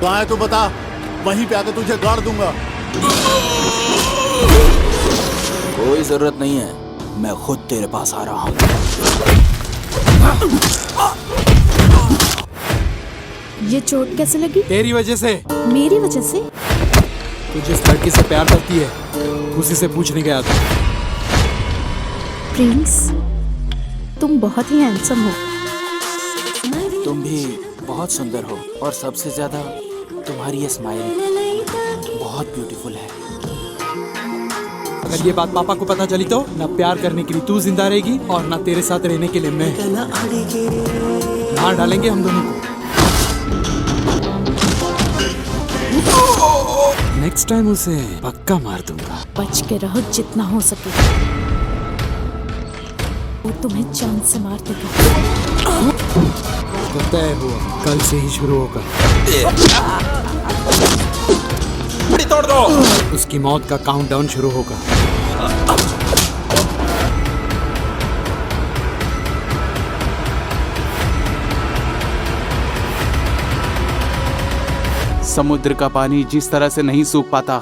कहाँ है तू बता, वहीं पे आके तुझे गाड़ दूंगा। कोई जरूरत नहीं है, मैं खुद तेरे पास आ रहा हूँ। ये चोट कैसे लगी? तेरी वजह से। मेरी वजह से? तू जिस लड़की से प्यार करती है उसी से पूछने गया था। प्रिंस, तुम बहुत ही हैंडसम हो। तुम भी बहुत सुंदर हो और सबसे ज्यादा तुम्हारी ये स्माइल बहुत ब्यूटीफुल है। अगर ये बात पापा को पता चली तो ना प्यार करने के लिए तू जिंदा रहेगी और ना तेरे साथ रहने के लिए मैं। मार डालेंगे हम दोनों को। नेक्स्ट टाइम उसे पक्का मार दूंगा। बच के रहो जितना हो सके, वो तुम्हें चांद से मार देगा। तो तय हुआ, कल से ही शुरू होगा। तोड़ दो। उसकी मौत का काउंटडाउन शुरू होगा। समुद्र का पानी जिस तरह से नहीं सूख पाता,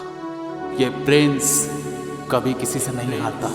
ये प्रिंस कभी किसी से नहीं हारता।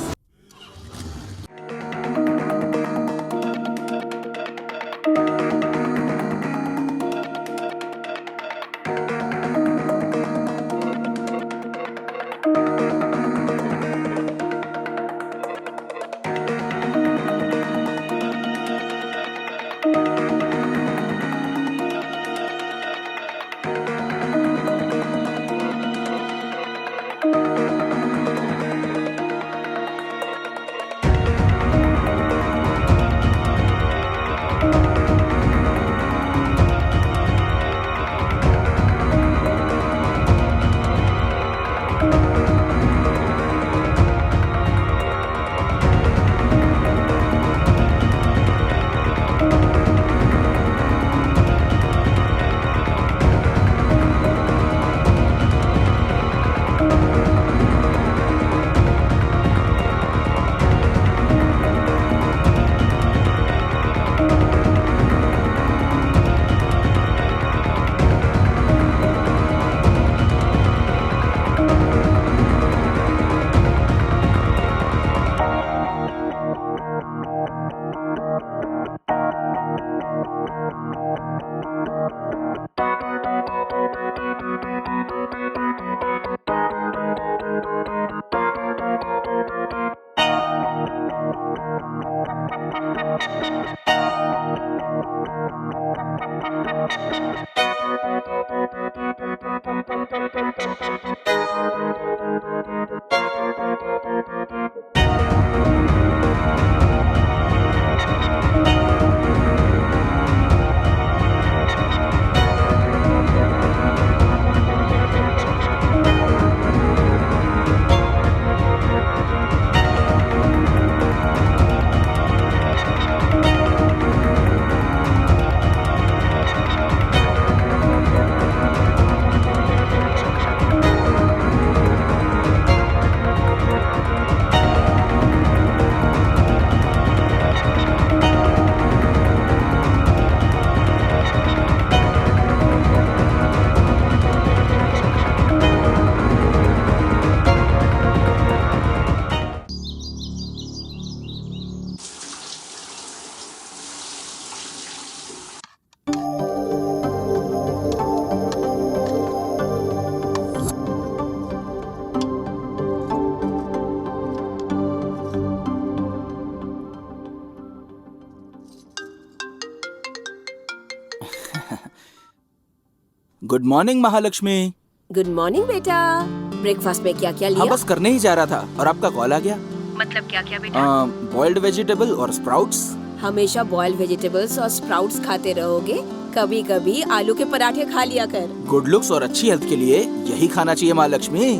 Good morning Mahalakshmi. Good morning बेटा। ब्रेकफास्ट में क्या क्या लिया? हाँ बस करने ही जा रहा था और आपका कॉल आ गया। मतलब क्या क्या बेटा? बॉइल्ड वेजिटेबल और स्प्राउट्स। हमेशा बॉइल्ड वेजिटेबल्स और स्प्राउट्स खाते रहोगे? कभी कभी आलू के पराठे खा लिया कर। गुड लुक्स और अच्छी हेल्थ के लिए यही खाना चाहिए महालक्ष्मी।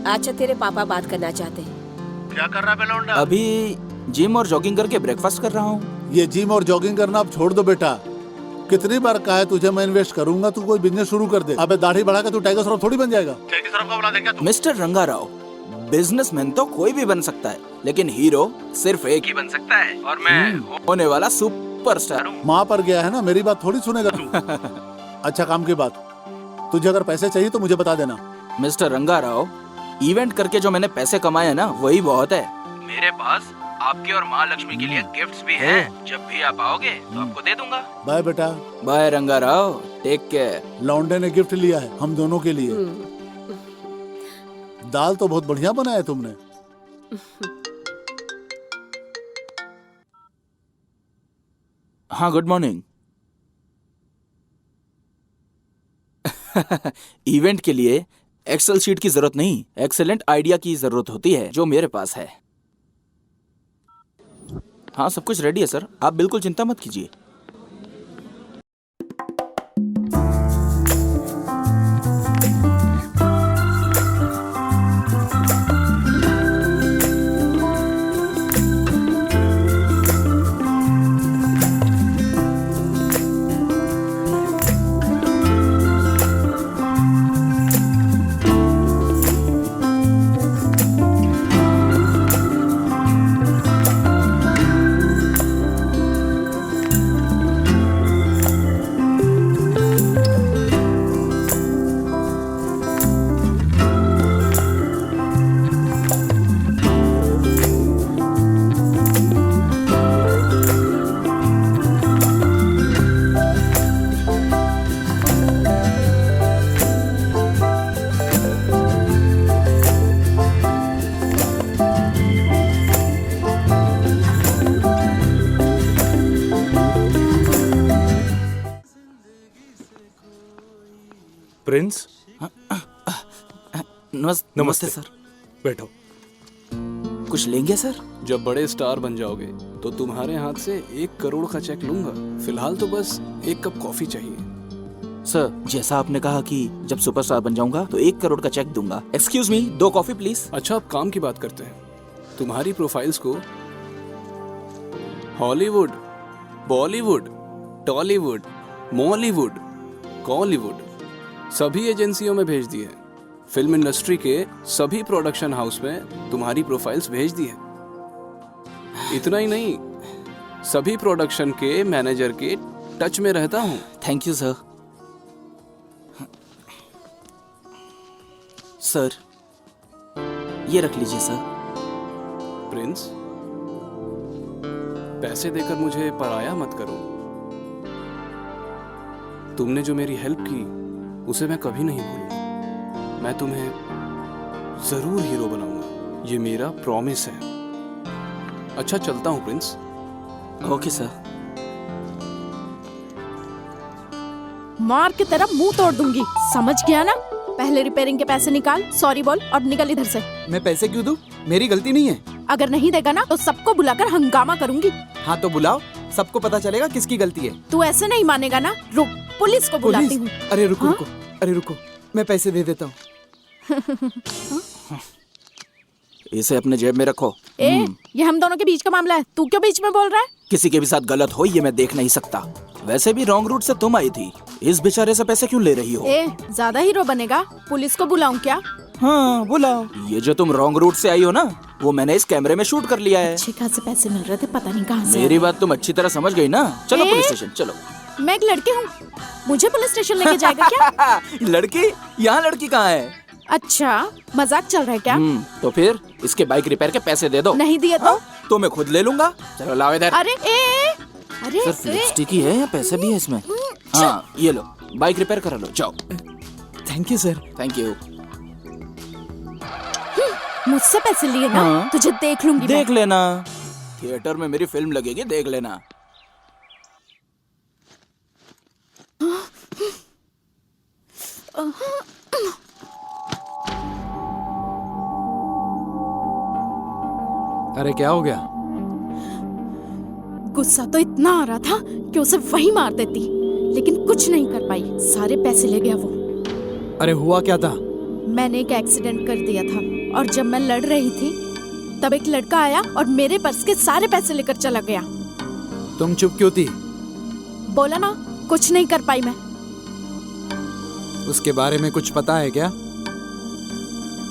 अच्छा तेरे पापा बात करना चाहते हैं। क्या कर रहा है बेलौंडा? अभी जिम और जॉगिंग करके ब्रेकफास्ट कर रहा हूँ। ये जिम और जॉगिंग करना अब छोड़ दो बेटा। कितनी बार कहा है तुझे मैं इन्वेस्ट करूंगा, तू कोई बिजनेस शुरू कर दे। अबे दाढ़ी बढ़ा के तू टाइगर श्रॉफ थोड़ी बन जाएगा। टाइगर श्रॉफ का बना दे क्या तू? मिस्टर रंगाराव, बिजनेसमैन तो कोई भी बन सकता है, लेकिन हीरो सिर्फ एक ही बन सकता है और मैं होने वाला सुपरस्टार हूँ। माँ पर गया है ना, मेरी बात थोड़ी सुनेगा तू। अच्छा काम की बात, तुझे अगर पैसे चाहिए तो मुझे बता देना। मिस्टर रंगा राव, इवेंट करके जो मैंने पैसे कमाए हैं ना, वही बहुत है। मेरे पास आपके और माँ लक्ष्मी के लिए गिफ्ट्स भी हैं। जब भी आप आओगे तो आपको दे दूंगा। बाय बेटा। बाय रंगा राव, टेक केयर। लौंडे ने गिफ्ट लिया है हम दोनों के लिए। दाल तो बहुत बढ़िया बनाया तुमने। हाँ, गुड मॉर्निंग। इवेंट के लिए एक्सेल शीट की जरूरत नहीं, एक्सेलेंट आइडिया की जरूरत होती है, जो मेरे पास है। हाँ, सब कुछ रेडी है सर, आप बिल्कुल चिंता मत कीजिए। प्रिंस, नमस्ते सर। बैठो। कुछ लेंगे सर? जब बड़े स्टार बन जाओगे तो तुम्हारे हाथ से 1 करोड़ का चेक लूंगा। फिलहाल तो बस 1 कप कॉफी चाहिए। सर, जैसा आपने कहा कि जब सुपरस्टार बन जाऊंगा तो 1 करोड़ का चेक दूंगा। Excuse me, 2 coffee please. अच्छा, अब काम की बात करते हैं। तुम्हारी प्रोफाइल्स को हॉलीवुड, बॉलीवुड, टॉलीवुड, मॉलीवुड, कॉलीवुड सभी एजेंसियों में भेज दी है। फिल्म इंडस्ट्री के सभी प्रोडक्शन हाउस में तुम्हारी प्रोफाइल्स भेज दी है। इतना ही नहीं, सभी प्रोडक्शन के मैनेजर के टच में रहता हूँ। Thank you sir. सर, ये रख लीजिए सर। प्रिंस, पैसे देकर मुझे पराया मत करो। तुमने जो मेरी हेल्प की उसे मैं कभी नहीं भूलूंगा। मैं तुम्हें जरूर हीरो बनाऊंगा, ये मेरा प्रॉमिस है। अच्छा, चलता हूँ प्रिंस। Okay sir. मार के तेरा मुंह तोड़ दूंगी, समझ गया ना? पहले रिपेयरिंग के पैसे निकाल, सॉरी बोल और निकल इधर से। मैं पैसे क्यों दूं? मेरी गलती नहीं है। अगर नहीं देगा ना तो सबको बुलाकर हंगामा करूंगी। हाँ तो बुलाओ, सबको पता चलेगा किसकी गलती है। तू ऐसे नहीं मानेगा ना, रुक पुलिस को बुलाती हूँ। अरे रुको हाँ? रुको, अरे रुको, मैं पैसे दे देता हूँ। इसे अपने जेब में रखो। ये हम दोनों के बीच का मामला है, तू क्यों बीच में बोल रहा है? किसी के भी साथ गलत हो ये मैं देख नहीं सकता। वैसे भी रॉन्ग रूट से तुम आई थी, इस बेचारे से पैसे क्यों ले रही हो? ज्यादा हीरो बनेगा, पुलिस को बुलाऊं क्या? हाँ बुलाओ। ये जो तुम रॉन्ग रूट से आई हो ना, वो मैंने इस कैमरे में शूट कर लिया है। अच्छे खासे पैसे मिल रहे थे, पता नहीं कहाँ से। मेरी बात तुम अच्छी तरह समझ गई ना? चलो पुलिस स्टेशन चलो। मैं एक लड़की हूँ, मुझे पुलिस स्टेशन लेके जाएगा क्या? लड़की? यहाँ लड़की कहाँ है? अच्छा, मजाक चल रहा है क्या? तो फिर इसके बाइक रिपेयर के पैसे दे दो। नहीं दिए तो मैं खुद ले लूंगा। चलो लाओ इधर। अरे अरे सिर्फ लिपस्टिक ही है या पैसे भी है इसमें? हाँ ये लो, बाइक रिपेयर करा लो, जाओ। Thank you sir. Thank you. मुझसे पैसे लिए ना? हाँ। तुझे देख लूंगी। देख लेना, थिएटर में मेरी फिल्म लगेगी, देख लेना। अरे क्या हो गया? गुस्सा तो इतना आ रहा था कि उसे वही मार देती, लेकिन कुछ नहीं कर पाई, सारे पैसे ले गया वो। अरे हुआ क्या था? मैंने एक एक्सीडेंट कर दिया था और जब मैं लड़ रही थी तब एक लड़का आया और मेरे पर्स के सारे पैसे लेकर चला गया। तुम चुप क्यों थी? बोला ना, कुछ नहीं कर पाई मैं। उसके बारे में कुछ पता है क्या?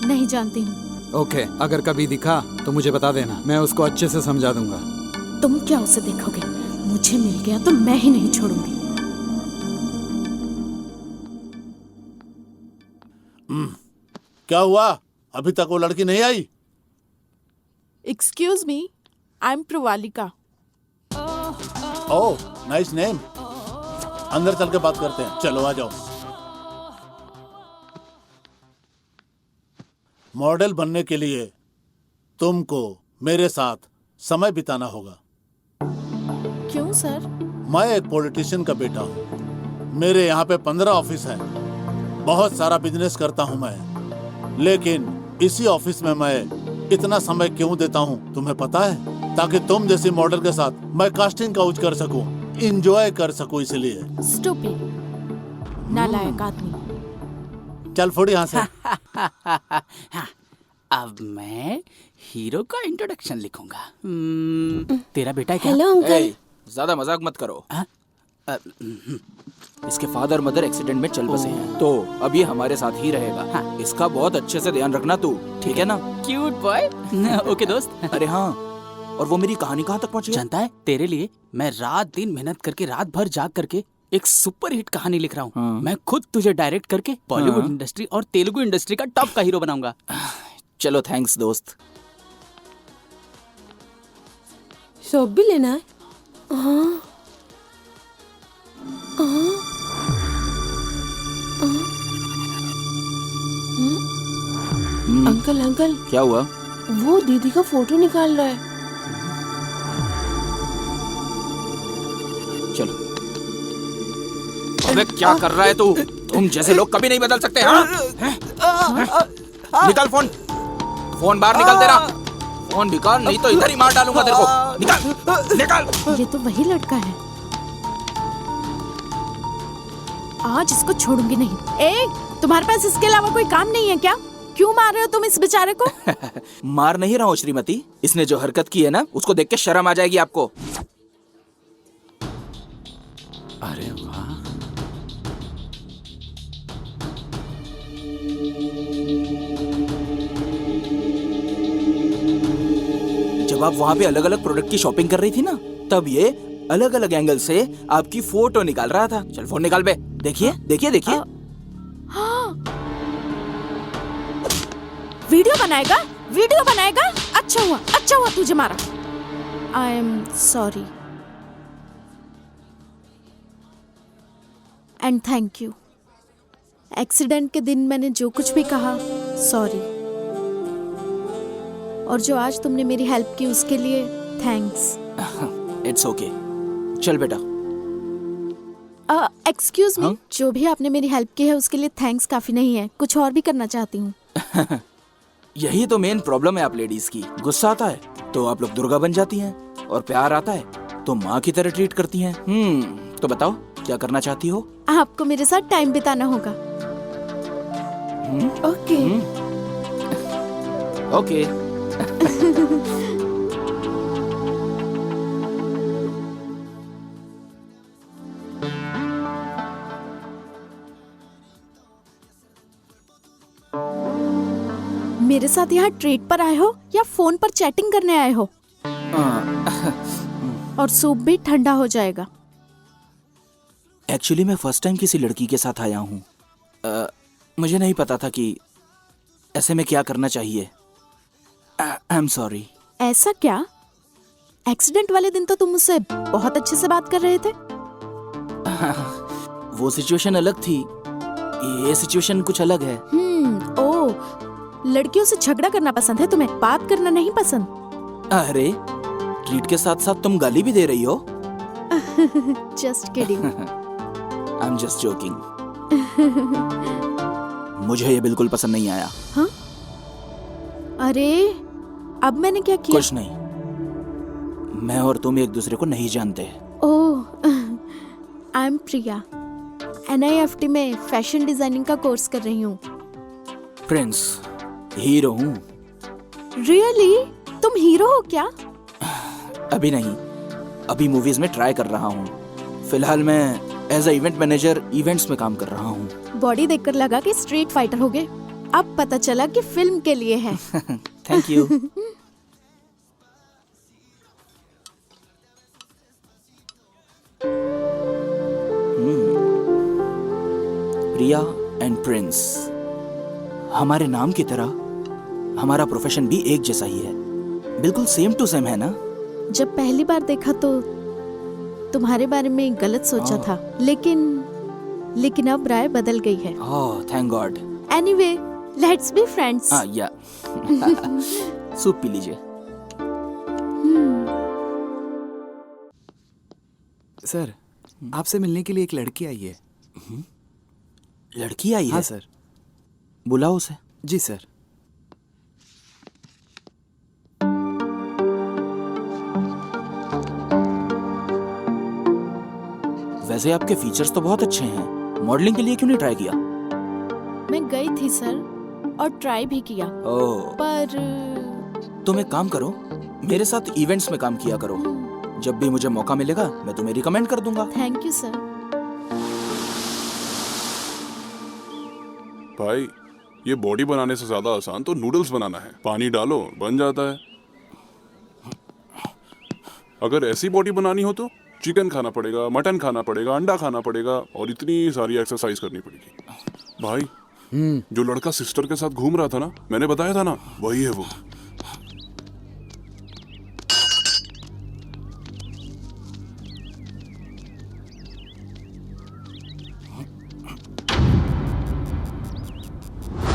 नहीं जानती हूँ। ओके, अगर कभी दिखा तो मुझे बता देना, मैं उसको अच्छे से समझा दूंगा। तुम क्या उसे देखोगे? मुझे मिल गया तो मैं ही नहीं छोड़ूंगी। क्या हुआ? अभी तक वो लड़की नहीं आई? Excuse me, I am Pravalika. Oh, nice name. अंदर चल के बात करते हैं, चलो आ जाओ। मॉडल बनने के लिए तुमको मेरे साथ समय बिताना होगा। क्यों सर? मैं एक पॉलिटिशियन का बेटा हूँ। मेरे यहाँ पे 15 ऑफिस है। बहुत सारा बिजनेस करता हूँ मैं, लेकिन इसी ऑफिस में मैं इतना समय क्यों देता हूँ तुम्हें पता है? ताकि तुम जैसी मॉडल के साथ मैं कास्टिंग काउच कर सकूं, इंजॉय कर सकूं, इसलिए। स्टूपिड, नालायक आदमी। चल फोड़ यहाँ से। अब मैं हीरो का इंट्रोडक्शन लिखूंगा। तेरा बेटा है क्या? Hello uncle. ए, ज्यादा मजाक मत करो। इसके फादर मदर एक्सीडेंट में चल बसे हैं, तो अब ये हमारे साथ ही रहेगा। इसका बहुत अच्छे से ध्यान रखना तू, ठीक है ना? Cute boy. ओके दोस्त। अरे हाँ, और वो मेरी कहानी कहाँ तक पहुँची? जानता है, तेरे लिए मैं रात दिन मेहनत करके, रात भर जाग करके एक सुपर हिट कहानी लिख रहा हूँ। हाँ। मैं खुद तुझे डायरेक्ट करके बॉलीवुड हाँ। इंडस्ट्री और तेलुगु इंडस्ट्री का टॉप का हीरो बनाऊंगा। चलो थैंक्स दोस्त। सोप भी लेना है? हाँ। अंकल अंकल, क्या हुआ? वो दीदी का फोटो निकाल रहा है। चलो। अबे क्या कर रहा है तू? तुम जैसे लोग कभी नहीं बदल सकते, हाँ? निकाल फोन, फोन बाहर निकाल तेरा। फोन निकाल, नहीं तो इधर ही मार डालूंगा तेरे को। निकाल, निकाल। ये तो वही लड़का है। आज इसको छोड़ूंगी नहीं। ए, तुम्हारे पास इसके अलावा कोई काम नहीं है क्या? क्यों मार रहे हो तुम इस बेचारे को? मार नहीं रहा हूँ श्रीमती, इसने जो हरकत की है ना, उसको देख के शर्म आ जाएगी आपको। अरे वाह, जब आप वहाँ पे अलग अलग प्रोडक्ट की शॉपिंग कर रही थी ना, तब ये अलग अलग एंगल से आपकी फोटो निकाल रहा था। चल फोन निकाल बे। देखिए देखिए देखिए। वीडियो बनाएगा? वीडियो बनाएगा? अच्छा हुआ तुझे मारा। I am sorry and thank you. Accident के दिन मैंने जो कुछ भी कहा, सॉरी। और जो आज तुमने मेरी हेल्प की उसके लिए थैंक्स। It's okay. चल बेटा। एक्सक्यूज मी, हाँ? जो भी आपने मेरी हेल्प की है उसके लिए थैंक्स काफी नहीं है, कुछ और भी करना चाहती हूँ। यही तो मेन प्रॉब्लम है आप लेडीज की। गुस्सा आता है तो आप लोग दुर्गा बन जाती हैं, और प्यार आता है तो माँ की तरह ट्रीट करती हैं। तो बताओ क्या करना चाहती हो? आपको मेरे साथ टाइम बिताना होगा। ओके। ओके। मेरे साथ यहाँ ट्रेड पर आए हो या फोन पर चैटिंग करने आए हो? और सूप भी ठंडा हो जाएगा। एक्चुअली मैं फर्स्ट टाइम किसी लड़की के साथ आया हूँ। मुझे नहीं पता था कि ऐसे में क्या करना चाहिए। I am sorry. ऐसा क्या? एक्सीडेंट वाले दिन तो तुम मुझसे बहुत अच्छे से बात कर रहे थे। वो सिचुएशन अलग थी, ये सिचुएशन कुछ अलग है। ओ, लड़कियों से झगड़ा करना पसंद है तुम्हें, बात करना नहीं पसंद। अरे ट्रीट के साथ साथ तुम गाली भी दे रही हो। Just kidding. I am just joking. मुझे ये बिल्कुल पसंद नहीं आया। हाँ? अरे अब मैंने क्या किया? कुछ नहीं, मैं और तुम एक दूसरे को नहीं जानते। ओह, आई एम प्रिया, NIFT में फैशन डिजाइनिंग का कोर्स कर रही हूँ। प्रिंस, हीरो हूँ। रियली? तुम हीरो हो क्या? अभी नहीं, अभी मूवीज में ट्राई कर रहा हूँ। फिलहाल मैं as a event manager events में काम कर रहा हूँ। बॉडी देखकर लगा कि स्ट्रीट फाइटर हो गए, अब पता चला कि फिल्म के लिए है। Thank you. Priya and Prince, हमारे नाम की तरह हमारा प्रोफेशन भी एक जैसा ही है, बिल्कुल सेम टू सेम है ना? जब पहली बार देखा तो तुम्हारे बारे में गलत सोचा था, लेकिन अब राय बदल गई है। Oh thank God. Anyway, let's be friends. हाँ या सूप पी लीजिए। सर, आपसे मिलने के लिए एक लड़की आई है। लड़की आई है? हाँ सर। बुलाओ उसे। जी सर। वैसे आपके फीचर्स तो बहुत अच्छे हैं, मॉडलिंग के लिए क्यों नहीं ट्राई किया? मैं गई थी सर और ट्राई भी किया, ओह, पर तुम एक काम करो, मेरे साथ इवेंट्स में काम किया करो। जब भी मुझे मौका मिलेगा मैं तुम्हें रिकमेंड कर दूंगा। Thank you sir. भाई, ये बॉडी बनाने से ज्यादा आसान तो नूडल्स बनाना है। पानी डालो बन जाता है। अगर ऐसी बॉडी बनानी हो तो चिकन खाना पड़ेगा, मटन खाना पड़ेगा, अंडा खाना पड़ेगा और इतनी सारी एक्सरसाइज करनी पड़ेगी। भाई, जो लड़का सिस्टर के साथ घूम रहा था ना, मैंने बताया था ना, वही है वो।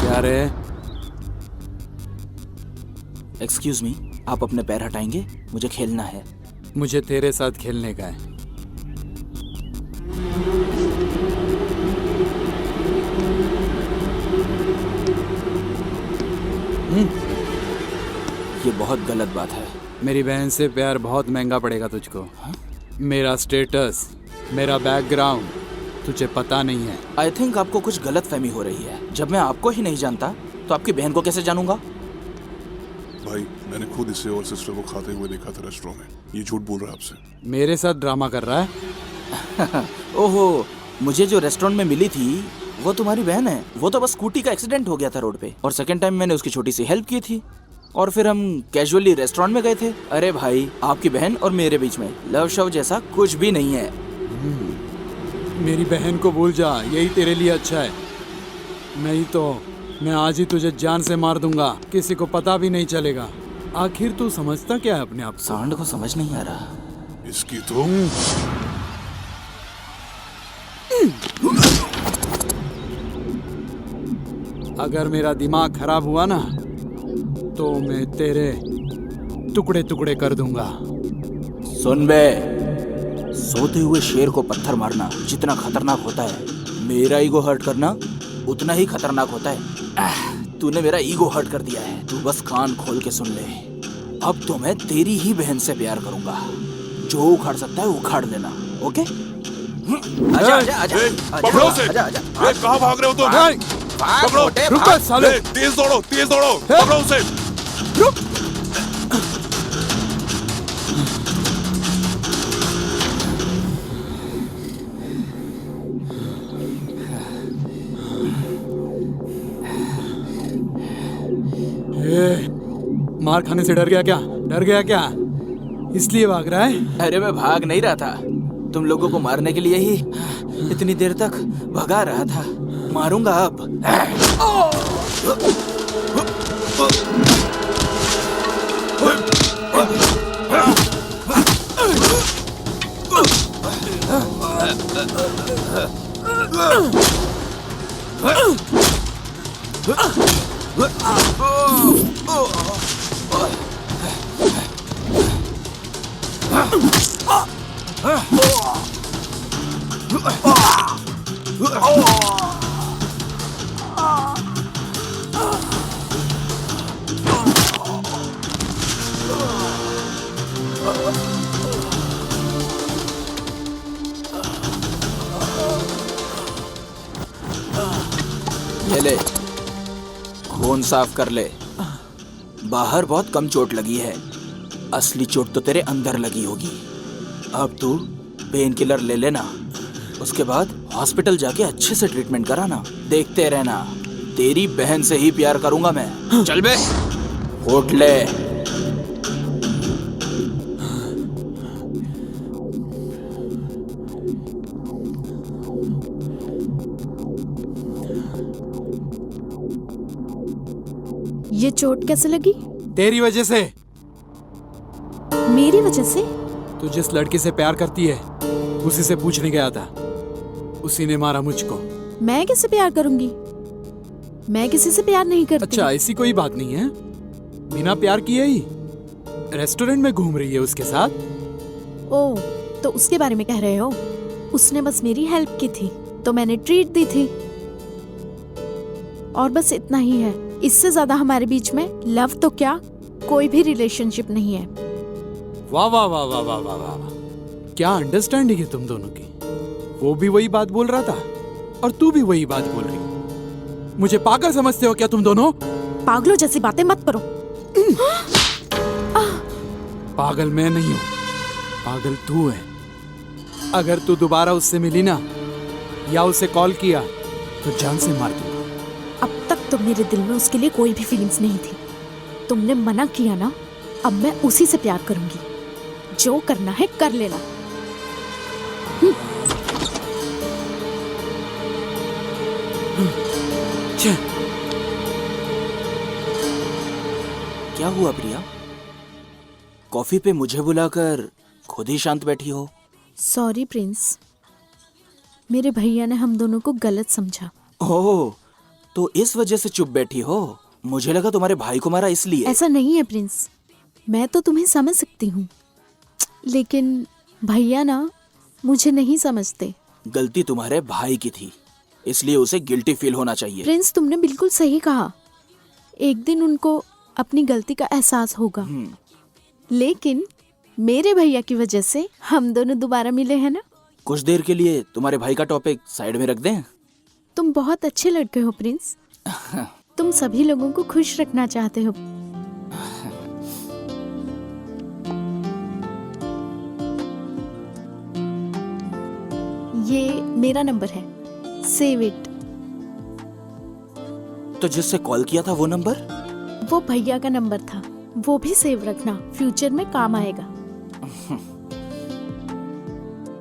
क्या रे? एक्सक्यूज मी, आप अपने पैर हटाएंगे? मुझे खेलना है। मुझे तेरे साथ खेलने का है। ये बहुत गलत बात है। मेरी बहन से प्यार बहुत महंगा पड़ेगा तुझको। मेरा स्टेटस, मेरा बैकग्राउंड तुझे पता नहीं है। आई थिंक आपको कुछ गलत फहमी हो रही है। जब मैं आपको ही नहीं जानता तो आपकी बहन को कैसे जानूंगा? भाई, मैंने खुद इसे और सिस्टर को खाते हुए देखा था रेस्टोरेंट में। ये झूठ बोल रहा है आपसे। मेरे साथ ड्रामा कर रहा है? ओहो, मुझे जो रेस्टोरेंट में मिली थी वो तुम्हारी बहन है। वो तो बस स्कूटी का एक्सीडेंट हो गया था रोड पे, और सेकंड टाइम मैंने उसकी छोटी सी हेल्प की थी, और फिर हम कैजुअली रेस्टोरेंट में गए थे। अरे भाई, आपकी बहन और मेरे बीच में लव शव जैसा कुछ भी नहीं है। मेरी बहन को भूल जा, यही तेरे लिए अच्छा है। नहीं तो मैं आज ही तुझे जान से मार दूंगा, किसी को पता भी नहीं चलेगा। आखिर तू समझता क्या है अपने आप को? सांड को समझ नहीं आ रहा। इसकी तो अगर मेरा दिमाग खराब हुआ ना तो मैं तेरे टुकड़े टुकड़े कर दूंगा। सुन बे, सोते हुए शेर को पत्थर मारना जितना खतरनाक होता है, मेरा ईगो हर्ट करना उतना ही खतरनाक होता है। तूने मेरा ईगो हर्ट कर दिया है। तू बस कान खोल के सुन ले। अब तो मैं तेरी ही बहन से प्यार करूंगा। जो उखाड़ सकता है उखाड़ लेना, ओके? आजा आजा आजा पकड़ो उसे। आजा आजा। कहाँ भाग रहे हो तुम? पकड़ो, रुको साले। तेज दौड़ो, तेज दौड़ो, पकड़ो उसे। मार खाने से डर गया क्या? डर गया क्या? इसलिए भाग रहा है? अरे मैं भाग नहीं रहा था, तुम लोगों को मारने के लिए ही इतनी देर तक भगा रहा था। मारूंगा अब। ये ले, खून साफ कर ले। बाहर बहुत कम चोट लगी है, असली चोट तो तेरे अंदर लगी होगी। अब तू पेन किलर ले लेना, उसके बाद हॉस्पिटल जाके अच्छे से ट्रीटमेंट कराना। देखते रहना, तेरी बहन से ही प्यार करूंगा मैं। चल बे, उठ ले। ये चोट कैसे लगी? तेरी वजह से। मेरी वजह से? तू जिस लड़के से प्यार करती है उसी से पूछने गया था, उसी ने मारा मुझको। मैं किससे प्यार करूंगी? मैं किसी से प्यार नहीं करती। अच्छा, ऐसी कोई बात नहीं है। बिना प्यार किए ही रेस्टोरेंट में घूम रही है उसके साथ। ओह, तो उसके बारे में कह रहे हो? उसने बस मेरी हेल्प की थी तो मैंने ट्रीट दी थी, और बस इतना ही है। इससे ज्यादा हमारे बीच में लव तो क्या, कोई भी रिलेशनशिप नहीं है। वाह वाह वाह वाह वाह वाह वाह, क्या अंडरस्टैंडिंग है तुम दोनों की। वो भी वही बात बोल रहा था और तू भी वही बात बोल रही। मुझे पागल समझते हो क्या तुम दोनों? पागलों जैसी बातें मत करो। पागल मैं नहीं हूँ, पागल तू है। अगर तू दोबारा उससे मिली ना या उसे कॉल किया तो जान से मार दूंगा। अब तक तो मेरे दिल में उसके लिए कोई भी फीलिंग्स नहीं थी। तुमने मना किया ना, अब मैं उसी से प्यार करूंगी। जो करना है कर लेना। क्या हुआ प्रिया? कॉफी पे मुझे बुलाकर खुद ही शांत बैठी हो? सॉरी प्रिंस, मेरे भैया ने हम दोनों को गलत समझा। ओह, तो इस वजह से चुप बैठी हो? मुझे लगा तुम्हारे भाई को मारा इसलिए। ऐसा नहीं है प्रिंस, मैं तो तुम्हें समझ सकती हूँ, लेकिन भैया ना मुझे नहीं समझते। गलती तुम्हारे भाई की थी, इसलिए उसे गिल्टी फील होना चाहिए। प्रिंस, तुमने बिल्कुल सही कहा। एक दिन उनको अपनी गलती का एहसास होगा, लेकिन मेरे भैया की वजह से हम दोनों दोबारा मिले हैं ना। कुछ देर के लिए तुम्हारे भाई का टॉपिक साइड में रख दें? तुम बहुत अच्छे लड़के हो प्रिंस। तुम सभी लोगों को खुश रखना चाहते हो। ये मेरा नंबर है, सेव इट। तो जिससे कॉल किया था वो नंबर? वो भैया का नंबर था, वो भी सेव रखना, फ्यूचर में काम आएगा।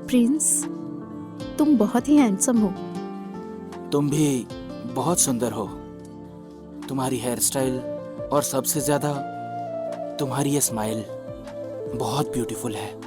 प्रिंस, तुम बहुत ही हैंडसम हो। तुम भी बहुत सुंदर हो। तुम्हारी हेयर स्टाइल और सबसे ज्यादा तुम्हारी ये स्माइल बहुत ब्यूटीफुल है।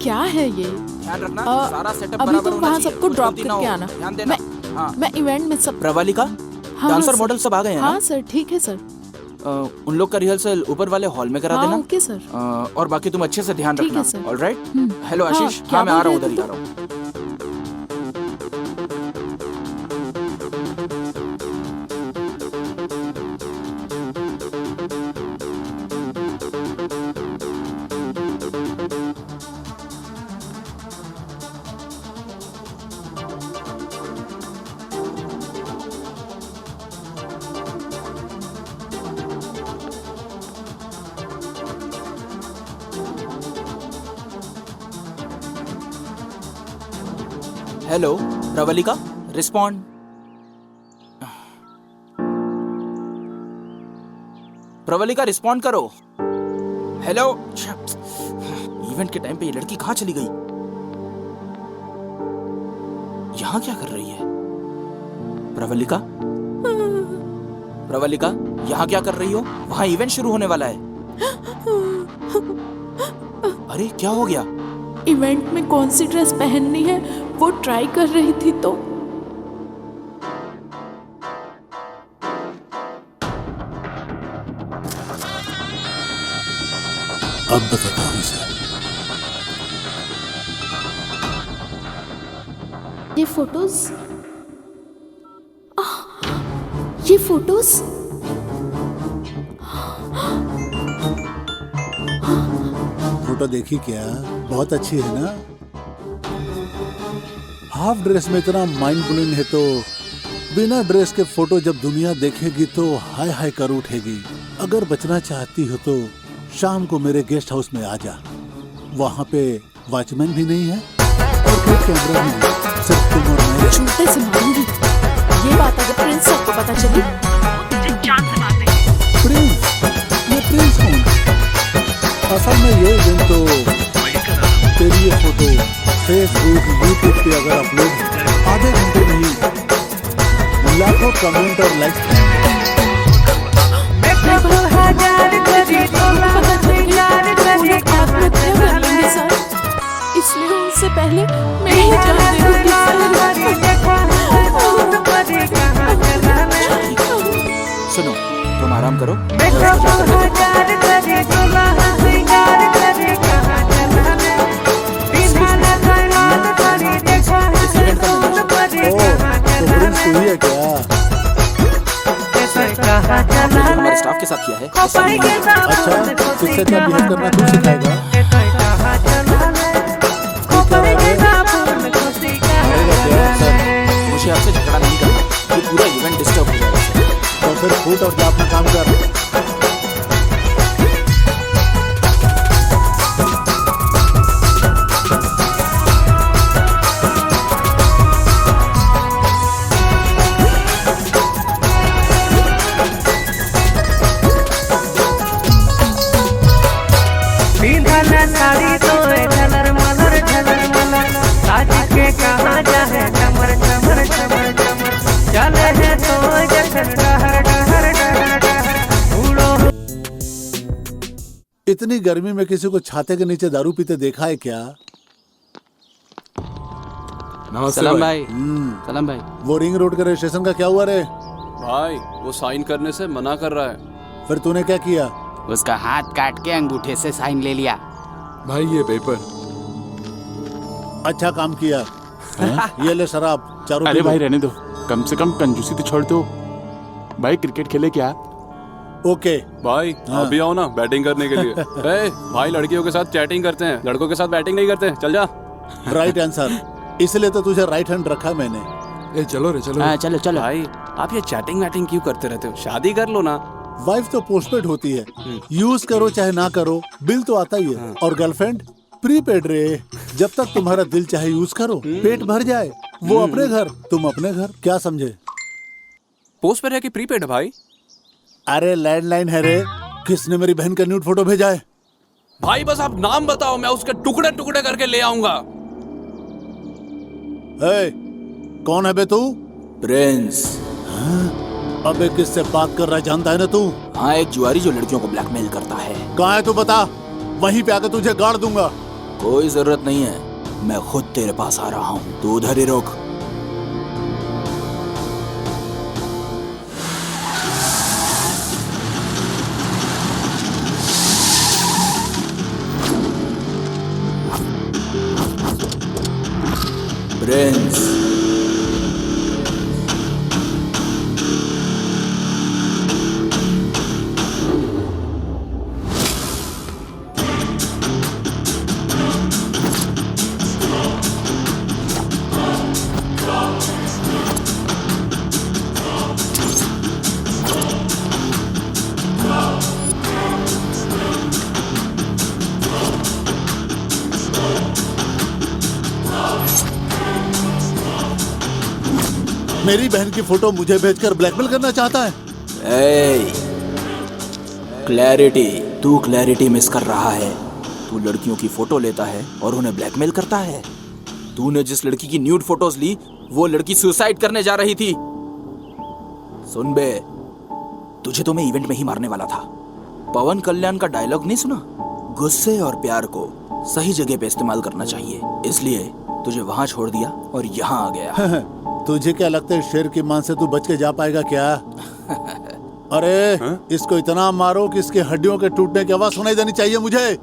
क्या है ये? ध्यान रखना, सारा सेटअप अभी बराबर तुम होना वहाँ चाहिए, सबको कुछ ड्रॉप गलती ना करके हो। आना। ध्यान देना। हाँ। मैं इवेंट में सब। प्रवालिका, हाँ, डांसर सर। मॉडल सब आ गए हैं हाँ ना? सर, ठीक है सर। उन लोग का रिहर्सल ऊपर वाले हॉल में करा हाँ, देना। Okay sir. और बाकी तुम अच्छे से ध्यान ठीक रखना। है, सर। ऑलराइट। हेलो हाँ, आशीष, क्या हाँ मैं आ बोल रहा हूँ, रहे उधर ही थे आ रहा हूँ। Hello Pravalika, respond. Pravalika, respond करो। हेलो। इवेंट के टाइम पे ये लड़की कहाँ चली गई? यहाँ क्या कर रही है? प्रवलिका, प्रवलिका, यहाँ क्या कर रही हो? वहाँ इवेंट शुरू होने वाला है। अरे क्या हो गया? इवेंट में कौन सी ड्रेस पहननी है वो ट्राई कर रही थी तो अब बताता हूँ इसे। ये फोटोज, ये फोटोज फोटो देखी क्या? बहुत अच्छी है ना? हाफ ड्रेस में इतना माइंड ब्लोइंग है तो बिना ड्रेस के फोटो जब दुनिया देखेगी तो हाय हाय कर उठेगी। अगर बचना चाहती हो तो शाम को मेरे गेस्ट हाउस में आ जा। वहाँ पे वॉचमैन भी नहीं है और कोई कैमरा भी नहीं। सिर्फ तुम और मैं। जूते से मारूंगी। ये बात अगर प्रिंस सबको पता चली, प्रिंस? ये प्रिंस कौन? असल में ये दिन तो तेरी ये फोटो फेसबुक यूट्यूब पे अगर अपलोड आधे घंटे में ही लाखों कमेंट और लाइक। इसलिए उससे पहले मैं ही जान दूंगी। सुनो, तुम आराम करो। तू ही है क्या? हमारे स्टाफ के साथ किया है। अच्छा, किससे क्या बिहेव करना तू सिखाएगा? मुझे आपसे झगड़ा नहीं करना, ये पूरा इवेंट डिस्टर्ब हो जाएगा। तो फिर फूट और जा अपना काम कर। इतनी गर्मी में किसी को छाते के नीचे दारू पीते देखा है क्या? नमस्ते सलाम भाई। भाई। सलाम भाई। वो रिंग रोड के रजिस्ट्रेशन का क्या हुआ रे? भाई वो साइन करने से मना कर रहा है। फिर तूने क्या किया? उसका हाथ काट के अंगूठे से साइन ले लिया। भाई ये पेपर। अच्छा काम किया। ये ले शराब, चारों अरे भाई रहने दो, कम से कम कंजूसी तो छोड़ दो। भाई क्रिकेट खेले क्या? ओके भाई आप भी आओ ना बैटिंग करने के लिए। ए, भाई लड़कियों के साथ चैटिंग करते हैं, लड़कों के साथ बैटिंग नहीं करते। चल जा। राइट आंसर, इसलिए तो तुझे राइट हैंड रखा है मैंने। ए चलो रे चलो। हाँ चलो चलो। भाई आप ये चैटिंग वैटिंग क्यों करते रहते हो? शादी कर लो ना। वाइफ तो पोस्टपेड होती है, यूज करो चाहे ना करो बिल तो आता ही है। और गर्लफ्रेंड प्रीपेड रे, जब तक तुम्हारा दिल चाहे यूज करो, पेट भर जाए। वो अपने घर, तुम अपने घर। क्या समझे? पोस्ट पे है कि प्रीपेड है भाई? अरे लैंडलाइन है रे। किसने मेरी बहन का न्यूड फोटो भेजा है? भाई बस आप नाम बताओ, मैं उसके टुकड़े टुकड़े करके ले आऊंगा। कौन है बे तू? प्रिंस। अबे किससे बात कर रहा है जानता है ना तू? हाँ, एक जुआरी जो लड़कियों को ब्लैकमेल करता है। कहाँ है तू बता, वहीं पे आकर तुझे गाड़ दूंगा। कोई जरूरत नहीं है, मैं खुद तेरे पास आ रहा हूँ, तू उधर ही रोक। प्रिंस। मेरी बहन की फोटो मुझे भेजकर ब्लैकमेल करना चाहता है? क्लैरिटी, तू क्लैरिटी मिस कर रहा है। तू लड़कियों की फोटो लेता है और उन्हें ब्लैकमेल करता है। तूने जिस लड़की की न्यूड फोटोज ली, वो लड़की सुसाइड करने जा रही थी। सुन बे, तुझे तो मैं इवेंट में ही मारने वाला था। पवन कल्याण का डायलॉग नहीं सुना? गुस्से और प्यार को सही जगह पे इस्तेमाल करना चाहिए, इसलिए तुझे वहां छोड़ दिया और यहाँ आ गया। तुझे क्या लगता है शेर की मान से तू बच के जा पाएगा क्या? अरे इसको इतना मारो कि इसके हड्डियों के टूटने की आवाज सुनाई देनी चाहिए मुझे।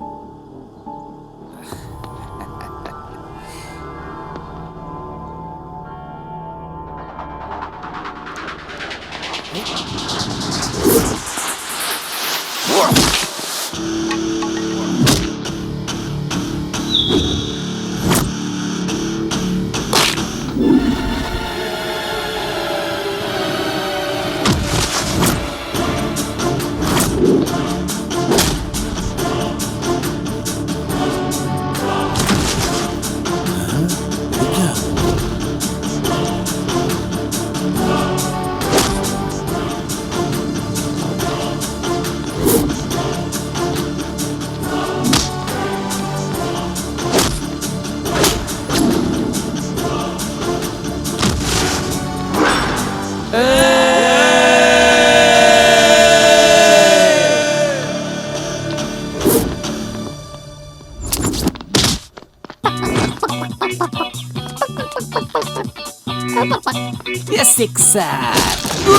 सिक्सर।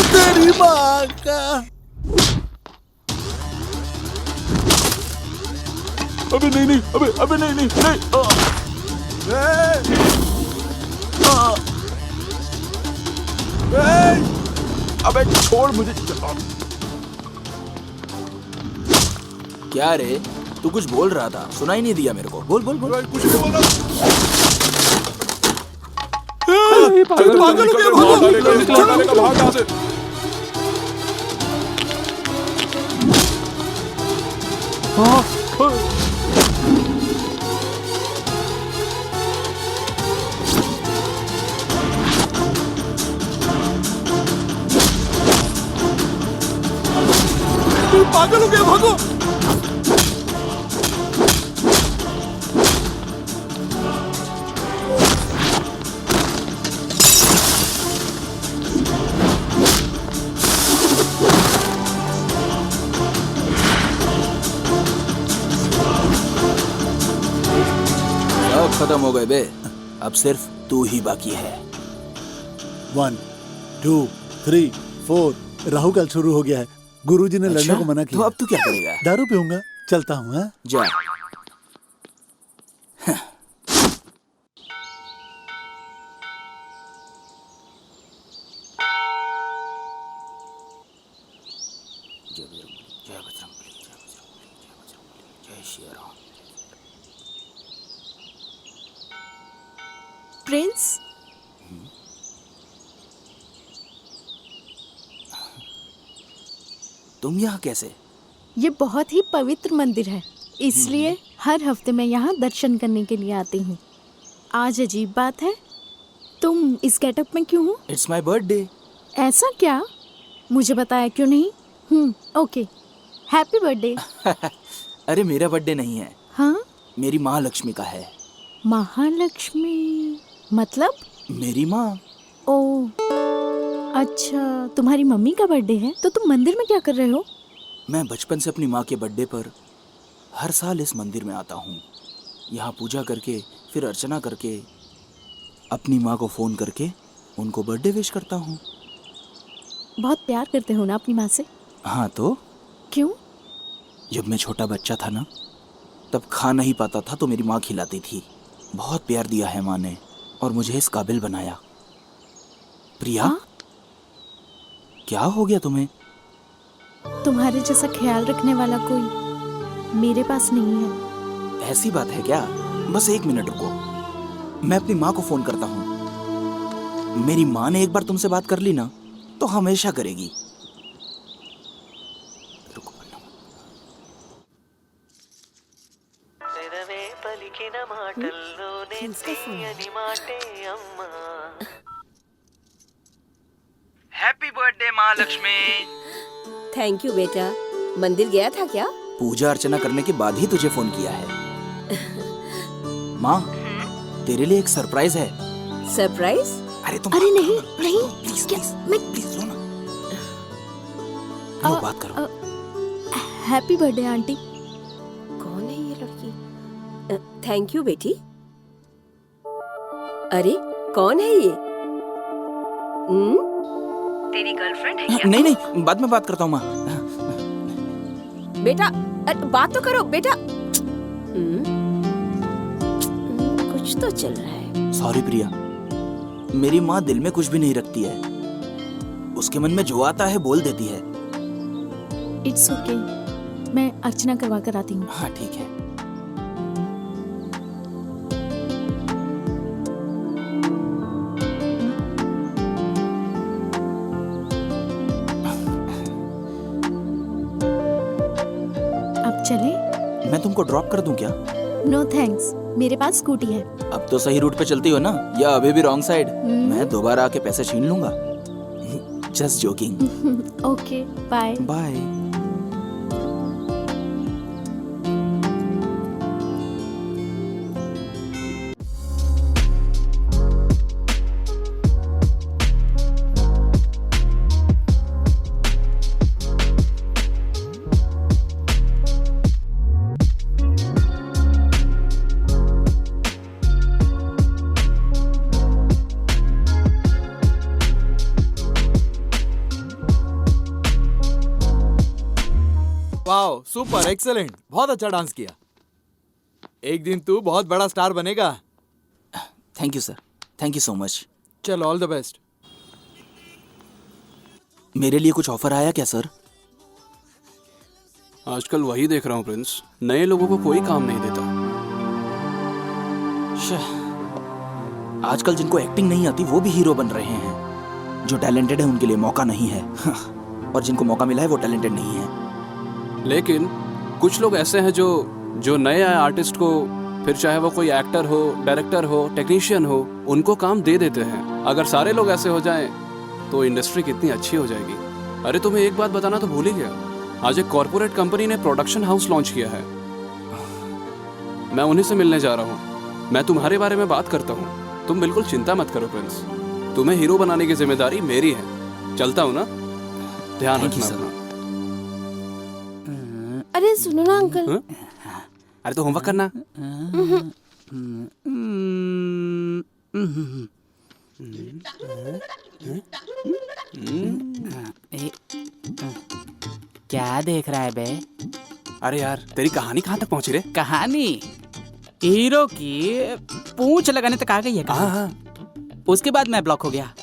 तेरी माँ का। अबे नहीं नहीं, अबे नहीं नहीं नहीं। अबे छोड़ मुझे। क्या रे, तू कुछ बोल रहा था, सुनाई नहीं दिया मेरे को। बोल बोल बोल। कुछ नहीं बोला। पागल हो गया, भाग यहाँ से। पागल हो गया, भागो। सब खत्म हो गए बे, अब सिर्फ तू ही बाकी है। 1 2 3 4। राहु काल शुरू हो गया है। गुरुजी ने लड़ने को मना तो किया। अब तू क्या करेगा? दारू पीऊंगा, चलता हूँ। हाँ? जा। जय बजरंगबली, जय बजरंगबली, जय बजरंगबली, जय बजरंगबली, जय श्री राम। प्रिंस, तुम यहाँ कैसे? ये बहुत ही पवित्र मंदिर है, इसलिए हर हफ्ते मैं यहाँ दर्शन करने के लिए आती हूँ। आज अजीब बात है, तुम इस गेटअप में क्यों हो? It's my birthday. ऐसा क्या? मुझे बताया क्यों नहीं? Okay, happy birthday. अरे मेरा बर्थडे नहीं है, हाँ, मेरी माँ लक्ष्मी का है। महालक्ष्मी मतलब? मेरी माँ। ओ अच्छा, तुम्हारी मम्मी का बर्थडे है, तो तुम मंदिर में क्या कर रहे हो? मैं बचपन से अपनी माँ के बर्थडे पर हर साल इस मंदिर में आता हूँ। यहाँ पूजा करके, फिर अर्चना करके, अपनी माँ को फ़ोन करके उनको बर्थडे विश करता हूँ। बहुत प्यार करते हो ना अपनी माँ से? हाँ तो क्यों? जब मैं छोटा बच्चा था ना, तब खा नहीं पाता था तो मेरी माँ खिलाती थी। बहुत प्यार दिया है माँ ने और मुझे इस काबिल बनाया। प्रिया, हाँ? क्या हो गया तुम्हें? तुम्हारे जैसा ख्याल रखने वाला कोई मेरे पास नहीं है। ऐसी बात है क्या? बस 1 मिनट रुको, मैं अपनी माँ को फोन करता हूँ। मेरी माँ ने एक बार तुमसे बात कर ली ना तो हमेशा करेगी। रुको। हैप्पी बर्थडे माँ लक्ष्मी। थैंक यू बेटा। मंदिर गया था क्या? पूजा अर्चना करने के बाद ही तुझे फोन किया है। माँ, तेरे लिए एक सरप्राइज है। सरप्राइज? अरे तुम अरे नहीं नहीं, प्लीज क्या? प्लीज लो ना। लो बात करो। Happy birthday aunty. कौन है ये लड़की? थैंक यू बेटी। अरे कौन है ये? तेरी गर्लफ्रेंड है क्या? नहीं नहीं, बाद में बात करता हूँ माँ। बेटा बात तो करो बेटा। कुछ तो चल रहा है। सॉरी प्रिया, मेरी माँ दिल में कुछ भी नहीं रखती है। उसके मन में जो आता है बोल देती है। इट्स ओके, मैं अर्चना करवा कर आती हूँ। हाँ ठीक है। अब चले? मैं तुमको ड्रॉप कर दूं क्या? नो थैंक्स, मेरे पास स्कूटी है। अब तो सही रूट पे चलती हो ना, या अभी भी रॉन्ग साइड? मैं दोबारा आके पैसे छीन लूंगा। Just joking. Okay, bye bye. Wow, super, excellent, बहुत अच्छा डांस किया। एक दिन तू बहुत बड़ा स्टार बनेगा। Thank you sir, thank you so much. चल, ऑल द बेस्ट। मेरे लिए कुछ ऑफर आया क्या सर? आजकल वही देख रहा हूँ प्रिंस, नए लोगों को कोई काम नहीं देता। आजकल जिनको एक्टिंग नहीं आती वो भी हीरो बन रहे हैं। जो टैलेंटेड है उनके लिए मौका नहीं है और जिनको मौका मिला है वो टैलेंटेड नहीं है। लेकिन कुछ लोग ऐसे हैं जो नए आए आर्टिस्ट को, फिर चाहे वो कोई एक्टर हो, डायरेक्टर हो, टेक्नीशियन हो, उनको काम दे देते हैं। अगर सारे लोग ऐसे हो जाएं तो इंडस्ट्री कितनी अच्छी हो जाएगी। अरे तुम्हें एक बात बताना तो भूल ही गया, आज एक कॉर्पोरेट कंपनी ने प्रोडक्शन हाउस लॉन्च किया है। मैं उन्हीं से मिलने जा रहा हूँ। मैं तुम्हारे बारे में बात करता हूँ, तुम बिल्कुल चिंता मत करो प्रिंस। तुम्हें हीरो बनाने की जिम्मेदारी मेरी है। चलता हूँ ना, ध्यान रखना अपना। अरे सुनो ना अंकल। अरे तो होमवर्क करना। क्या देख रहा है बे? अरे यार, तेरी कहानी कहाँ तक पहुँची रे? कहानी हीरो की पूंछ लगाने तक आ गई है। हाँ। उसके बाद मैं ब्लॉक हो गया।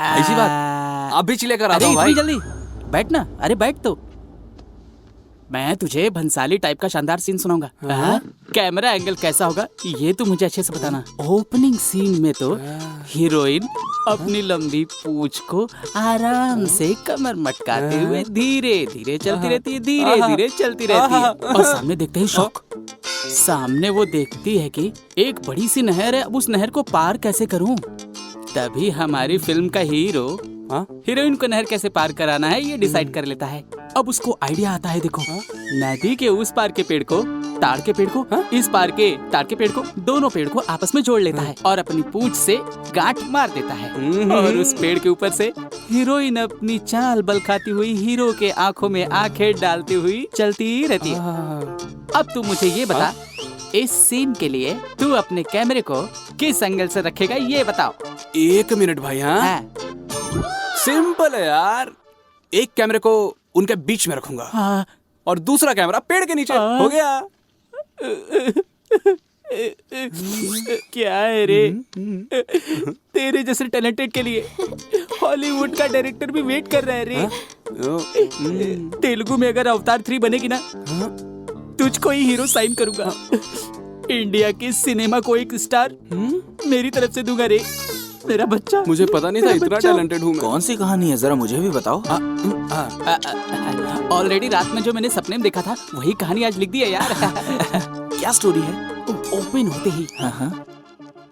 ऐसी बात? अब भी चिल्ले कर आता हूँ भाई। जल्दी बैठ ना। अरे बैठ तो। मैं तुझे भंसाली टाइप का शानदार सीन सुनाऊंगा। कैमरा एंगल कैसा होगा ये तो मुझे अच्छे से बताना। ओपनिंग सीन में तो हीरोइन अपनी लंबी पूंछ को आराम से कमर मटकाते हुए धीरे धीरे चलती रहती है, धीरे धीरे चलती रहती है। और सामने देखते ही शौक। सामने वो देखती है कि एक बड़ी सी नहर है, अब उस नहर को पार कैसे करूं। तभी हमारी फिल्म का हीरो हीरोइन को नहर कैसे पार कराना है ये डिसाइड कर लेता है। अब उसको आइडिया आता है, देखो नदी के उस पार के पेड़ को, ताड़ के पेड़ को, इस पार के ताड़ के पेड़ को, दोनों पेड़ को आपस में जोड़ लेता है और अपनी पूंछ से गांठ मार देता है। और उस पेड़ के ऊपर से हीरोइन अपनी चाल बल खाती हुई हीरो के आंखों में आंखें डालती हुई चलती रहती है। अब तू मुझे ये बता, इस सीन के लिए तू अपने कैमरे को किस एंगल से रखेगा ये बताओ। 1 मिनट भाई। हाँ सिंपल है यार। एक कैमरे को उनके बीच में रखूंगा और दूसरा कैमरा पेड़ के नीचे। हो गया। क्या है रे, तेरे जैसे टैलेंटेड के लिए हॉलीवुड का डायरेक्टर भी वेट कर रहा है रे। तेलुगु में अगर अवतार 3 बनेगी ना, तुझको ही हीरो साइन करूंगा। इंडिया के सिनेमा को एक स्टार मेरी तरफ से दूंगा रे, मेरा बच्चा। मुझे पता नहीं था इतना टैलेंटेड हूँ मैं। कौन सी कहानी है, जरा मुझे भी बताओ। ऑलरेडी रात में जो मैंने सपने में देखा था वही कहानी आज लिख दी है यार। क्या स्टोरी है? ओपन होते ही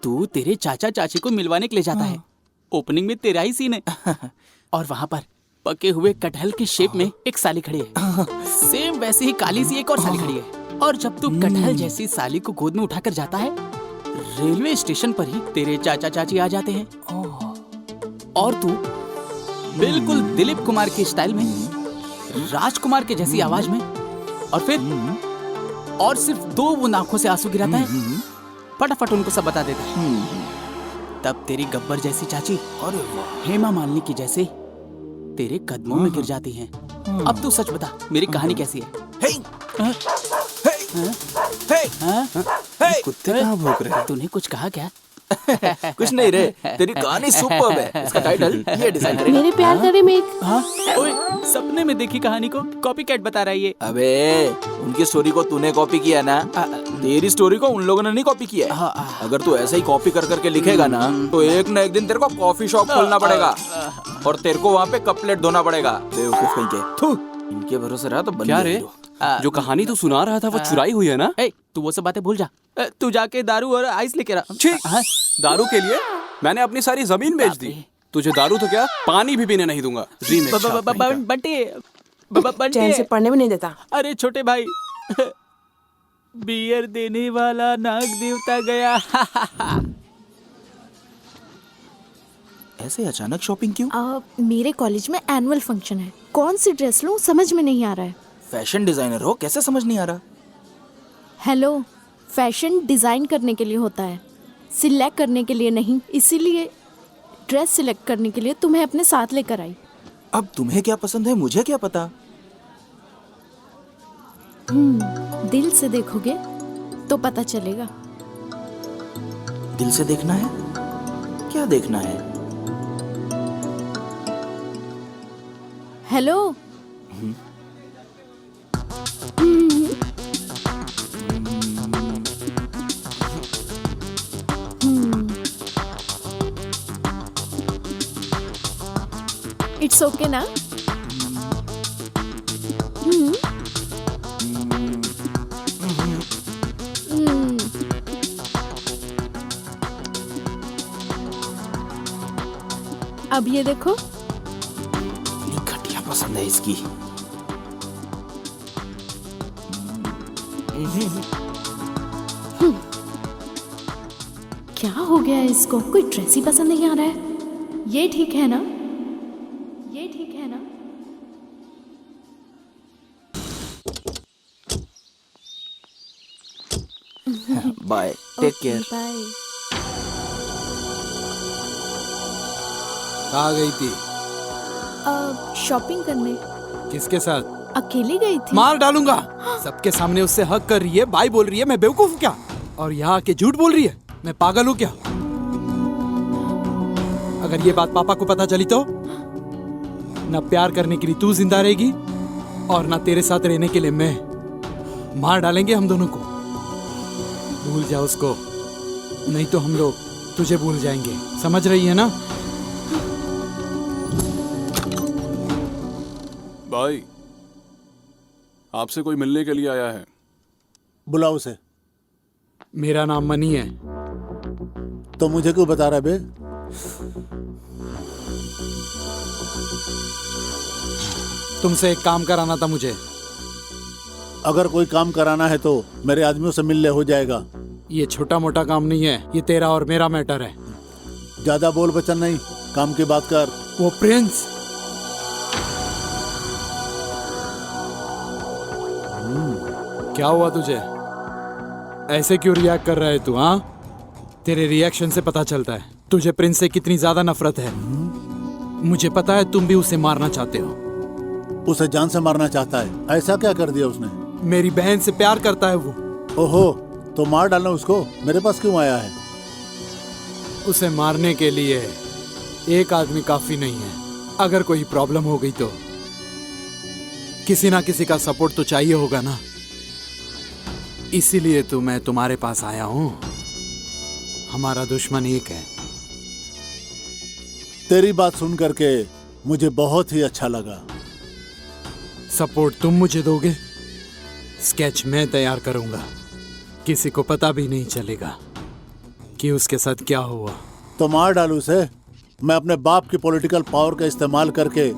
तू तेरे चाचा चाची को मिलवाने के लिए जाता है। ओपनिंग में तेरा ही सीन है और वहाँ पर पके हुए कटहल की शेप में एक साली खड़ी है। सेम वैसे ही काली सी एक और साली खड़ी है। और जब तू कटहल जैसी साली को गोद में उठाकर जाता है, रेलवे स्टेशन पर ही तेरे चाचा चाची आ जाते हैं और तू बिल्कुल दिलीप कुमार की स्टाइल में, राजकुमार के जैसी आवाज में, और फिर और सिर्फ 2 बूंद आंखों से आंसू गिराता है, फटाफट उनको सब बता देता है। तब तेरी गब्बर जैसी चाची और हेमा मालिनी की जैसे तेरे कदमों में गिर जाती हैं। अब तू सच बता, मेरी कहानी कैसी है? कुत्ते कहाँ भौंक रहे हैं? तूने कुछ कहा क्या? कुछ नहीं रे, तेरी कहानी सुपर्ब है। इसका टाइटल ये डिसाइड करेगा। मेरे प्यार करे मेघ। ओए, सपने में देखी कहानी को कॉपी कैट बता रहा है ये। अबे उनकी स्टोरी को तूने कॉपी किया ना, तेरी स्टोरी को उन लोगों ने नहीं कॉपी किया है। अगर तू ऐसे ही कॉपी कर करके लिखेगा ना तो एक न एक दिन तेरे को कॉफी शॉप खोलना पड़ेगा और तेरे को वहाँ पे कप प्लेट धोना पड़ेगा। बेवकूफ कहीं के। इनके भरोसे रहा तो क्या रे, जो कहानी तू सुना रहा था वो चुराई हुई है ना? तू वो सब बातें भूल जा। तू जाके दारू और आइस लेके रहा। दारू के लिए मैंने अपनी सारी जमीन बेच दी। तुझे दारू तो क्या, पानी भी पीने नहीं दूंगा। बंटे चैन से पढ़ने में नहीं देता। अरे छोटे भाई, बियर देने वाला नाग देवता गया। ऐसे अचानक शॉपिंग क्यों? मेरे कॉलेज में एनुअल फंक्शन है, कौन सी ड्रेस लूं समझ में नहीं आ रहा है। फैशन डिजाइनर हो, कैसे समझ नहीं आ रहा? हेलो, फैशन डिजाइन करने के लिए होता है, सिलेक्ट करने के लिए नहीं। इसीलिए ड्रेस सिलेक्ट करने के लिए तुम्हें अपने साथ लेकर आई। अब तुम्हें क्या पसंद है मुझे क्या पता? दिल से देखोगे तो पता चलेगा। दिल से देखना है? क्या देखना है? हेलो। इट्स ओके ना? अब ये देखो। घटिया पसंद है इसकी। क्या हो गया है इसको? कोई ड्रेस ही पसंद नहीं आ रहा है। ये ठीक है ना? ये ठीक है ना? Bye, take care. बाय। कहाँ गई थी? शॉपिंग करने। किसके साथ? अकेली गई थी। मार डालूंगा। सबके सामने उससे हक कर रही है, बाय बोल रही है। मैं बेवकूफ हूँ क्या? और यहाँ आके झूठ बोल रही है। मैं पागल हूँ क्या? अगर ये बात पापा को पता चली तो ना प्यार करने के लिए तू जिंदा रहेगी और ना तेरे साथ रहने के लिए मैं। मार डालेंगे हम दोनों को। भूल जा उसको, नहीं तो हम लोग तुझे भूल जाएंगे। समझ रही है ना? भाई, आपसे कोई मिलने के लिए आया है। बुलाओ उसे। मेरा नाम मनी है। तो मुझे क्यों बता रहा है बे? तुमसे एक काम कराना था मुझे। अगर कोई काम कराना है तो मेरे आदमियों से मिल ले, हो जाएगा। ये छोटा मोटा काम नहीं है, ये तेरा और मेरा मैटर है। ज्यादा बोल बचन नहीं, काम की बात कर। वो प्रिंस। क्या हुआ तुझे? ऐसे क्यों रिएक्ट कर रहा है तू? हाँ, तेरे रिएक्शन से पता चलता है तुझे प्रिंस से कितनी ज्यादा नफरत है। मुझे पता है तुम भी उसे मारना चाहते हो। उसे जान से मारना चाहता है? ऐसा क्या कर दिया उसने? मेरी बहन से प्यार करता है वो। ओहो, तो मार डालना उसको। मेरे पास क्यों आया है? उसे मारने के लिए एक आदमी काफी नहीं है। अगर कोई प्रॉब्लम हो गई तो किसी ना किसी का सपोर्ट तो चाहिए होगा ना। इसीलिए तो मैं तुम्हारे पास आया हूं। हमारा दुश्मन एक है। तेरी बात सुन करके मुझे बहुत ही अच्छा लगा। सपोर्ट तुम मुझे दोगे, स्केच मैं तैयार करूंगा। किसी को पता भी नहीं चलेगा कि उसके साथ क्या हुआ। तो मार डालू उसे। मैं अपने बाप की पॉलिटिकल पावर का इस्तेमाल करके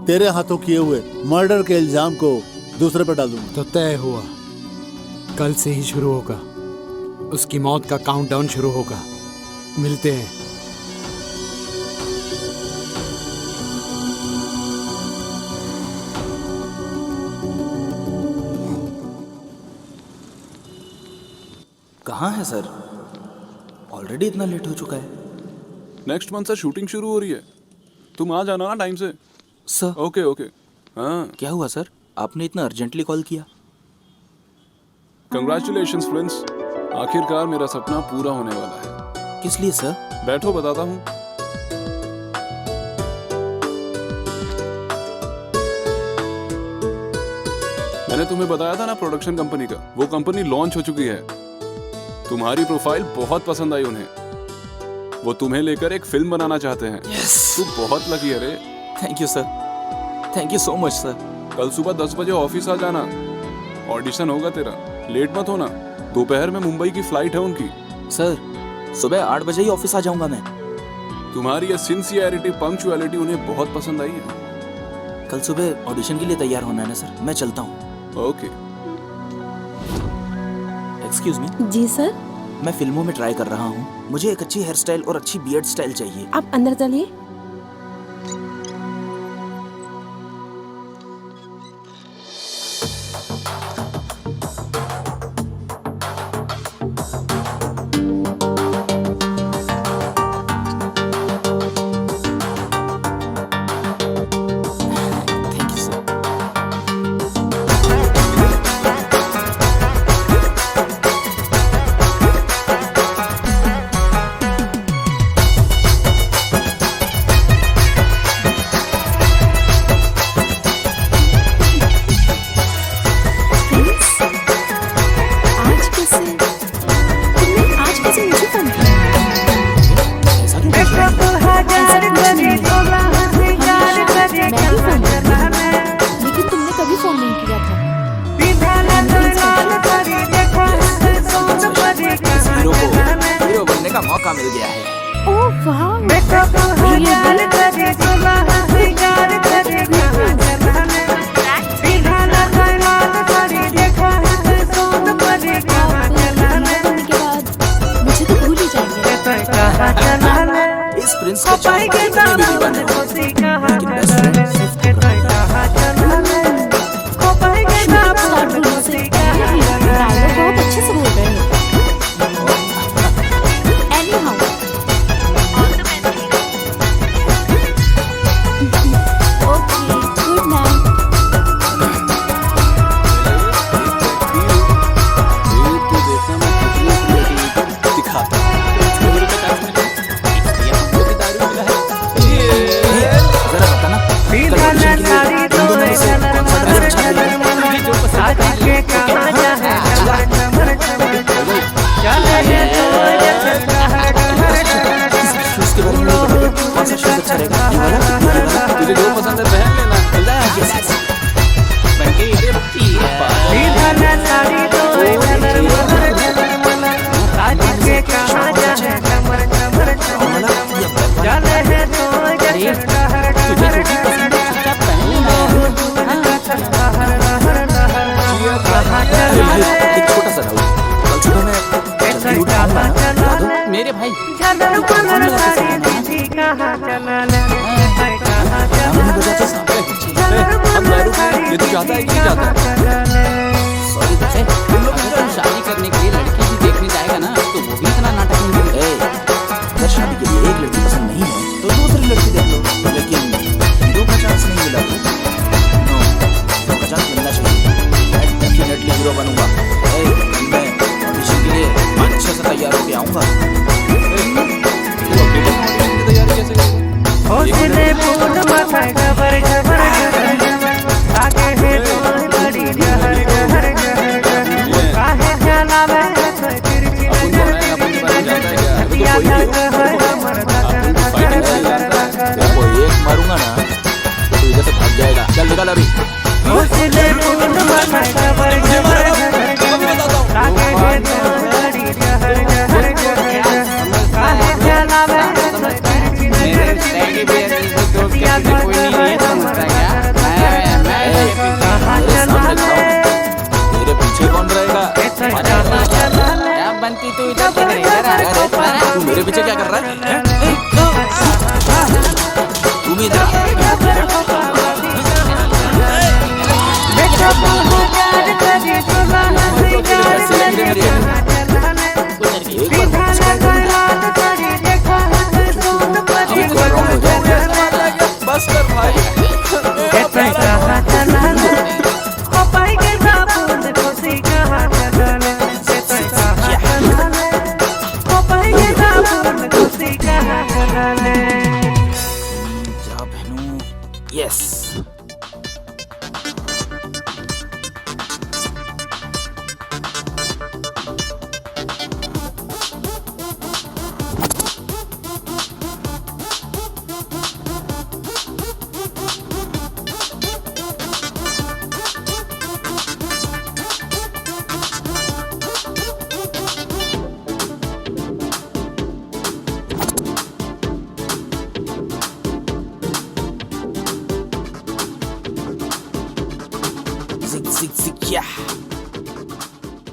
तेरे हाथों किए हुए मर्डर के इल्जाम को दूसरे पर डाल दूंगा। तो तय हुआ, कल से ही शुरू होगा। उसकी मौत का काउंटडाउन शुरू होगा। मिलते हैं। कहाँ है सर? ऑलरेडी इतना लेट हो चुका है। नेक्स्ट मंथ से शूटिंग शुरू हो रही है। तुम आ जाना ना टाइम से। सर। Okay okay. हाँ, क्या हुआ सर? आपने इतना अर्जेंटली कॉल किया? कंग्रेचुलेशंस फ्रेंड्स, आखिरकार मेरा सपना पूरा होने वाला है। किस लिए सर? बैठो, बताता हूँ। मैंने तुम्हें बताया था ना प्रोडक्शन कंपनी का, वो कंपनी लॉन्च हो चुकी है। तुम्हारी प्रोफाइल बहुत पसंद आई उन्हें। वो तुम्हें लेकर एक फिल्म बनाना चाहते हैं। Yes! तू बहुत लकी है रे। Thank you sir, thank you so much sir. कल सुबह 10 बजे ऑफिस आ जाना। ऑडिशन होगा तेरा, लेट मत होना। दोपहर में मुंबई की फ्लाइट है उनकी। सर, सुबह 8 बजे ही ऑफिस आ जाऊंगा मैं। तुम्हारी ये सिंसियरिटी, पंक्चुअलिटी उन्हें बहुत पसंद आई है। कल सुबह ऑडिशन के लिए तैयार होना है ना सर? मैं चलता हूँ। ओके। Excuse me. जी सर। मैं फिल्मों में ट्राई कर रहा हूँ। मुझे एक अच्छी हेयर स्टाइल और अच्छी बियर्ड स्टाइल चाहिए। आप अंदर चलिए। Thank you sir. कल ऑडिशन के लिए तुम दोनों में से कौन सा ड्रेस अच्छा लगेगा? तुझे जो पसंद है पहन ले। शूज के बारे में नहीं पता, कौन सा शूज अच्छा रहेगा? ये वाला? तुझे जो पसंद है पहन लेना। चल जा यहाँ से। बंटी इधर तुझे जो भी पसंद है चुपचाप पहन लेना। एक छोटा सा डाउट, कल सुबह मैं जल्दी उठ पाऊंगा ना? बता दो। मेरे भाई हमने बजा तो हम दारू पिए। ये तू चाहता है कि नहीं चाहता? सॉरी बच्चे, अगर तू शादी करने के लिए लड़की भी देखने जाएगा ना तो वो भी इतना नाटक नहीं करेगा। अगर शादी के लिए एक लड़की पसंद नहीं है तो दूसरी लड़की देख लो, लेकिन हीरो का चांस नहीं मिला तो नो, हीरो का चांस मिलना चाहिए। मैं डेफिनेटली हीरो बनूंगा। मैं ऑडिशन के लिए अच्छे से तैयार होके आऊंगा। तू अकेले ऑडिशन की तैयारी कैसे करेगा? एक मारूंगा ना तो इधर से भाग जाएगा। चल निकल अभी। मेरे पीछे कौन रहेगा? क्या बनती तू इधर किधर? तू मेरे पीछे क्या कर रहा है? तू भी इधर बस कर भाई। जा बहनू। यस।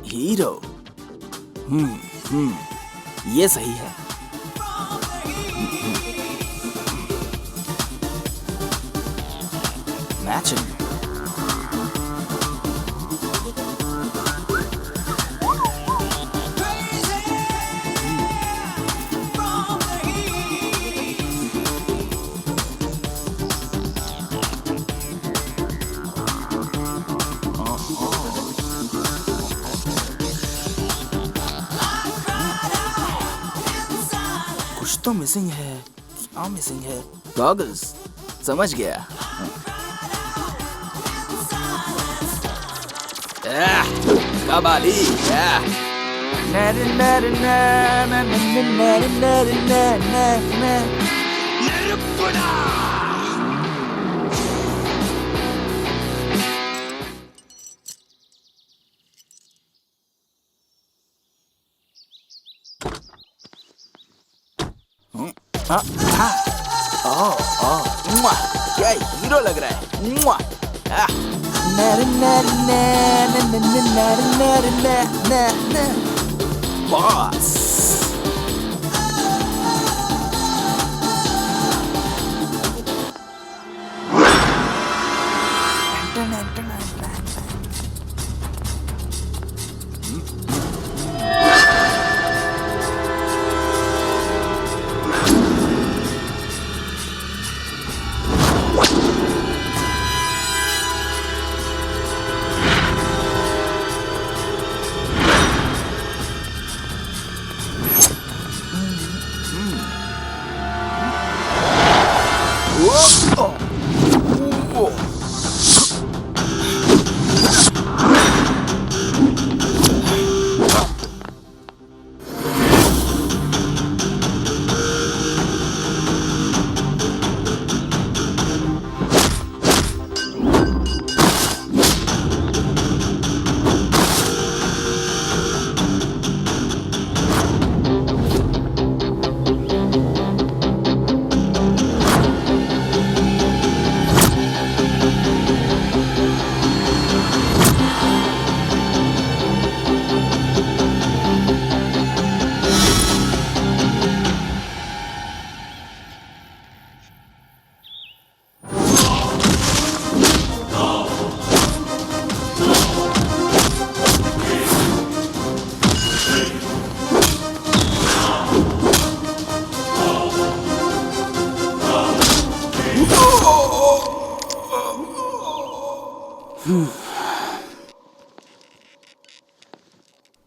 हीरो। ये सही है। मैचिंग। कुछ तो मिसिंग है। क्या मिसिंग है? गॉगल्स। समझ गया। कबाली। क्या हीरो लग रहा है। बॉस।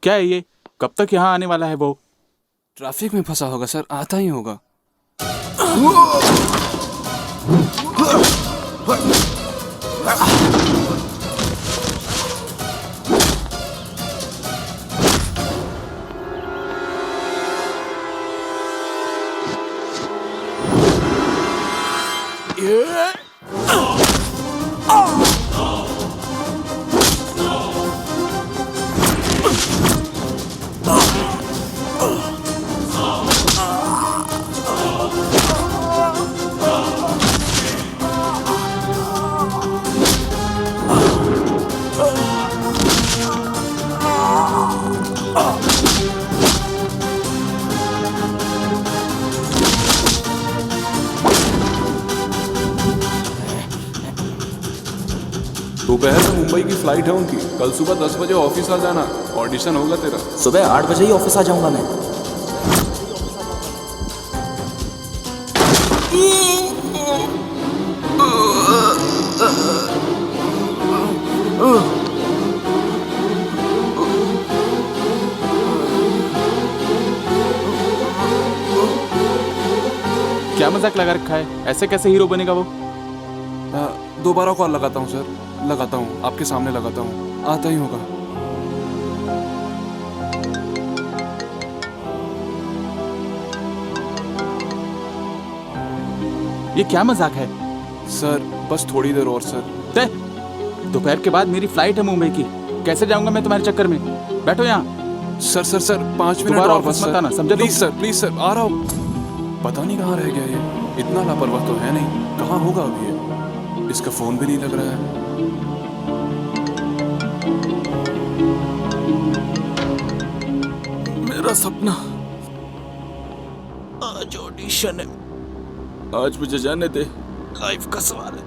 क्या है ये? कब तक यहाँ आने वाला है वो? ट्रैफिक में फंसा होगा सर, आता ही होगा। दोपहर में मुंबई की फ्लाइट है उनकी, कल सुबह 10 बजे ऑफिस आ जाना, ऑडिशन होगा तेरा। सुबह 8 बजे ही ऑफिस आ जाऊंगा मैं। क्या मजाक लगा रखा है? ऐसे कैसे हीरो बनेगा वो? दोबारा कॉल लगाता हूँ सर, लगाता हूँ, आपके सामने लगाता हूँ, आता ही होगा। ये क्या मजाक है? सर बस थोड़ी देर और सर। दोपहर के बाद मेरी फ्लाइट है मुंबई की, कैसे जाऊंगा मैं तुम्हारे चक्कर में? बैठो यहाँ। सर सर सर 5 मिनट और बस सर, समझे? प्लीज सर आ रहा हूँ। पता नहीं कहाँ रह गया ये, इतना लापरवाह तो है नहीं, कहाँ होगा अभी ये? इसका फोन भी नहीं लग रहा है। मेरा सपना, आज ऑडिशन है, आज मुझे जाने दे, लाइफ का सवाल है।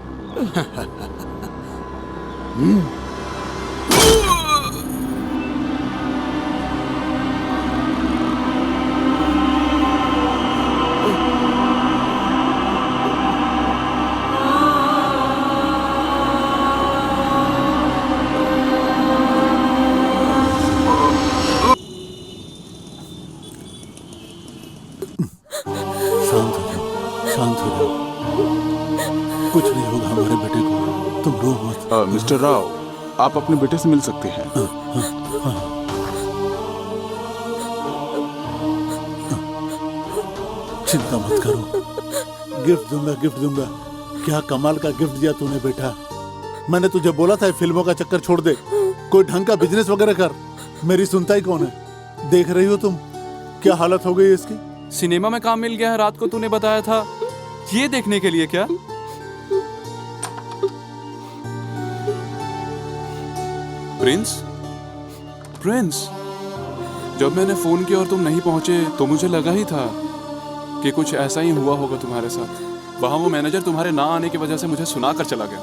शांत हो जाओ, कुछ नहीं होगा हमारे बेटे को, तुम रो मत। मिस्टर राव, आप अपने बेटे से मिल सकते हैं। चिंता मत करो, गिफ्ट दूंगा। क्या कमाल का गिफ्ट दिया तूने बेटा। मैंने तुझे बोला था फिल्मों का चक्कर छोड़ दे, कोई ढंग का बिजनेस वगैरह कर। मेरी सुनता ही कौन है? देख रही हो तुम क्या हालत हो गई है इसकी। सिनेमा में काम मिल गया है, रात को तूने बताया था, ये देखने के लिए क्या? प्रिंस, जब मैंने फोन किया और तुम नहीं पहुंचे तो मुझे लगा ही था कि कुछ ऐसा ही हुआ होगा तुम्हारे साथ। वहां वो मैनेजर तुम्हारे ना आने की वजह से मुझे सुना कर चला गया।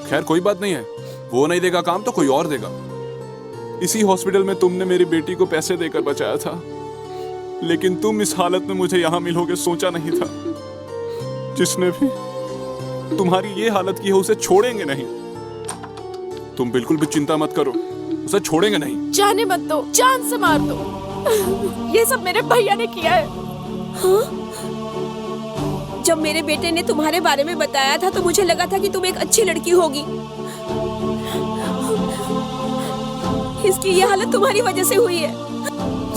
खैर कोई बात नहीं है, वो नहीं देगा काम तो कोई और देगा। इसी हॉस्पिटल में तुमने मेरी बेटी को पैसे देकर बचाया था, लेकिन तुम इस हालत में मुझे यहाँ मिलोगे सोचा नहीं था। जिसने भी तुम्हारी ये हालत की है उसे छोड़ेंगे नहीं। तुम बिल्कुल भी चिंता मत करो, उसे छोड़ेंगे नहीं। जाने मत दो, जान से मार दो। ये सब मेरे भैया ने किया है। हाँ? जब मेरे बेटे ने तुम्हारे बारे में बताया था तो मुझे लगा था कि तुम एक अच्छी लड़की होगी। इसकी ये हालत तुम्हारी वजह से हुई है।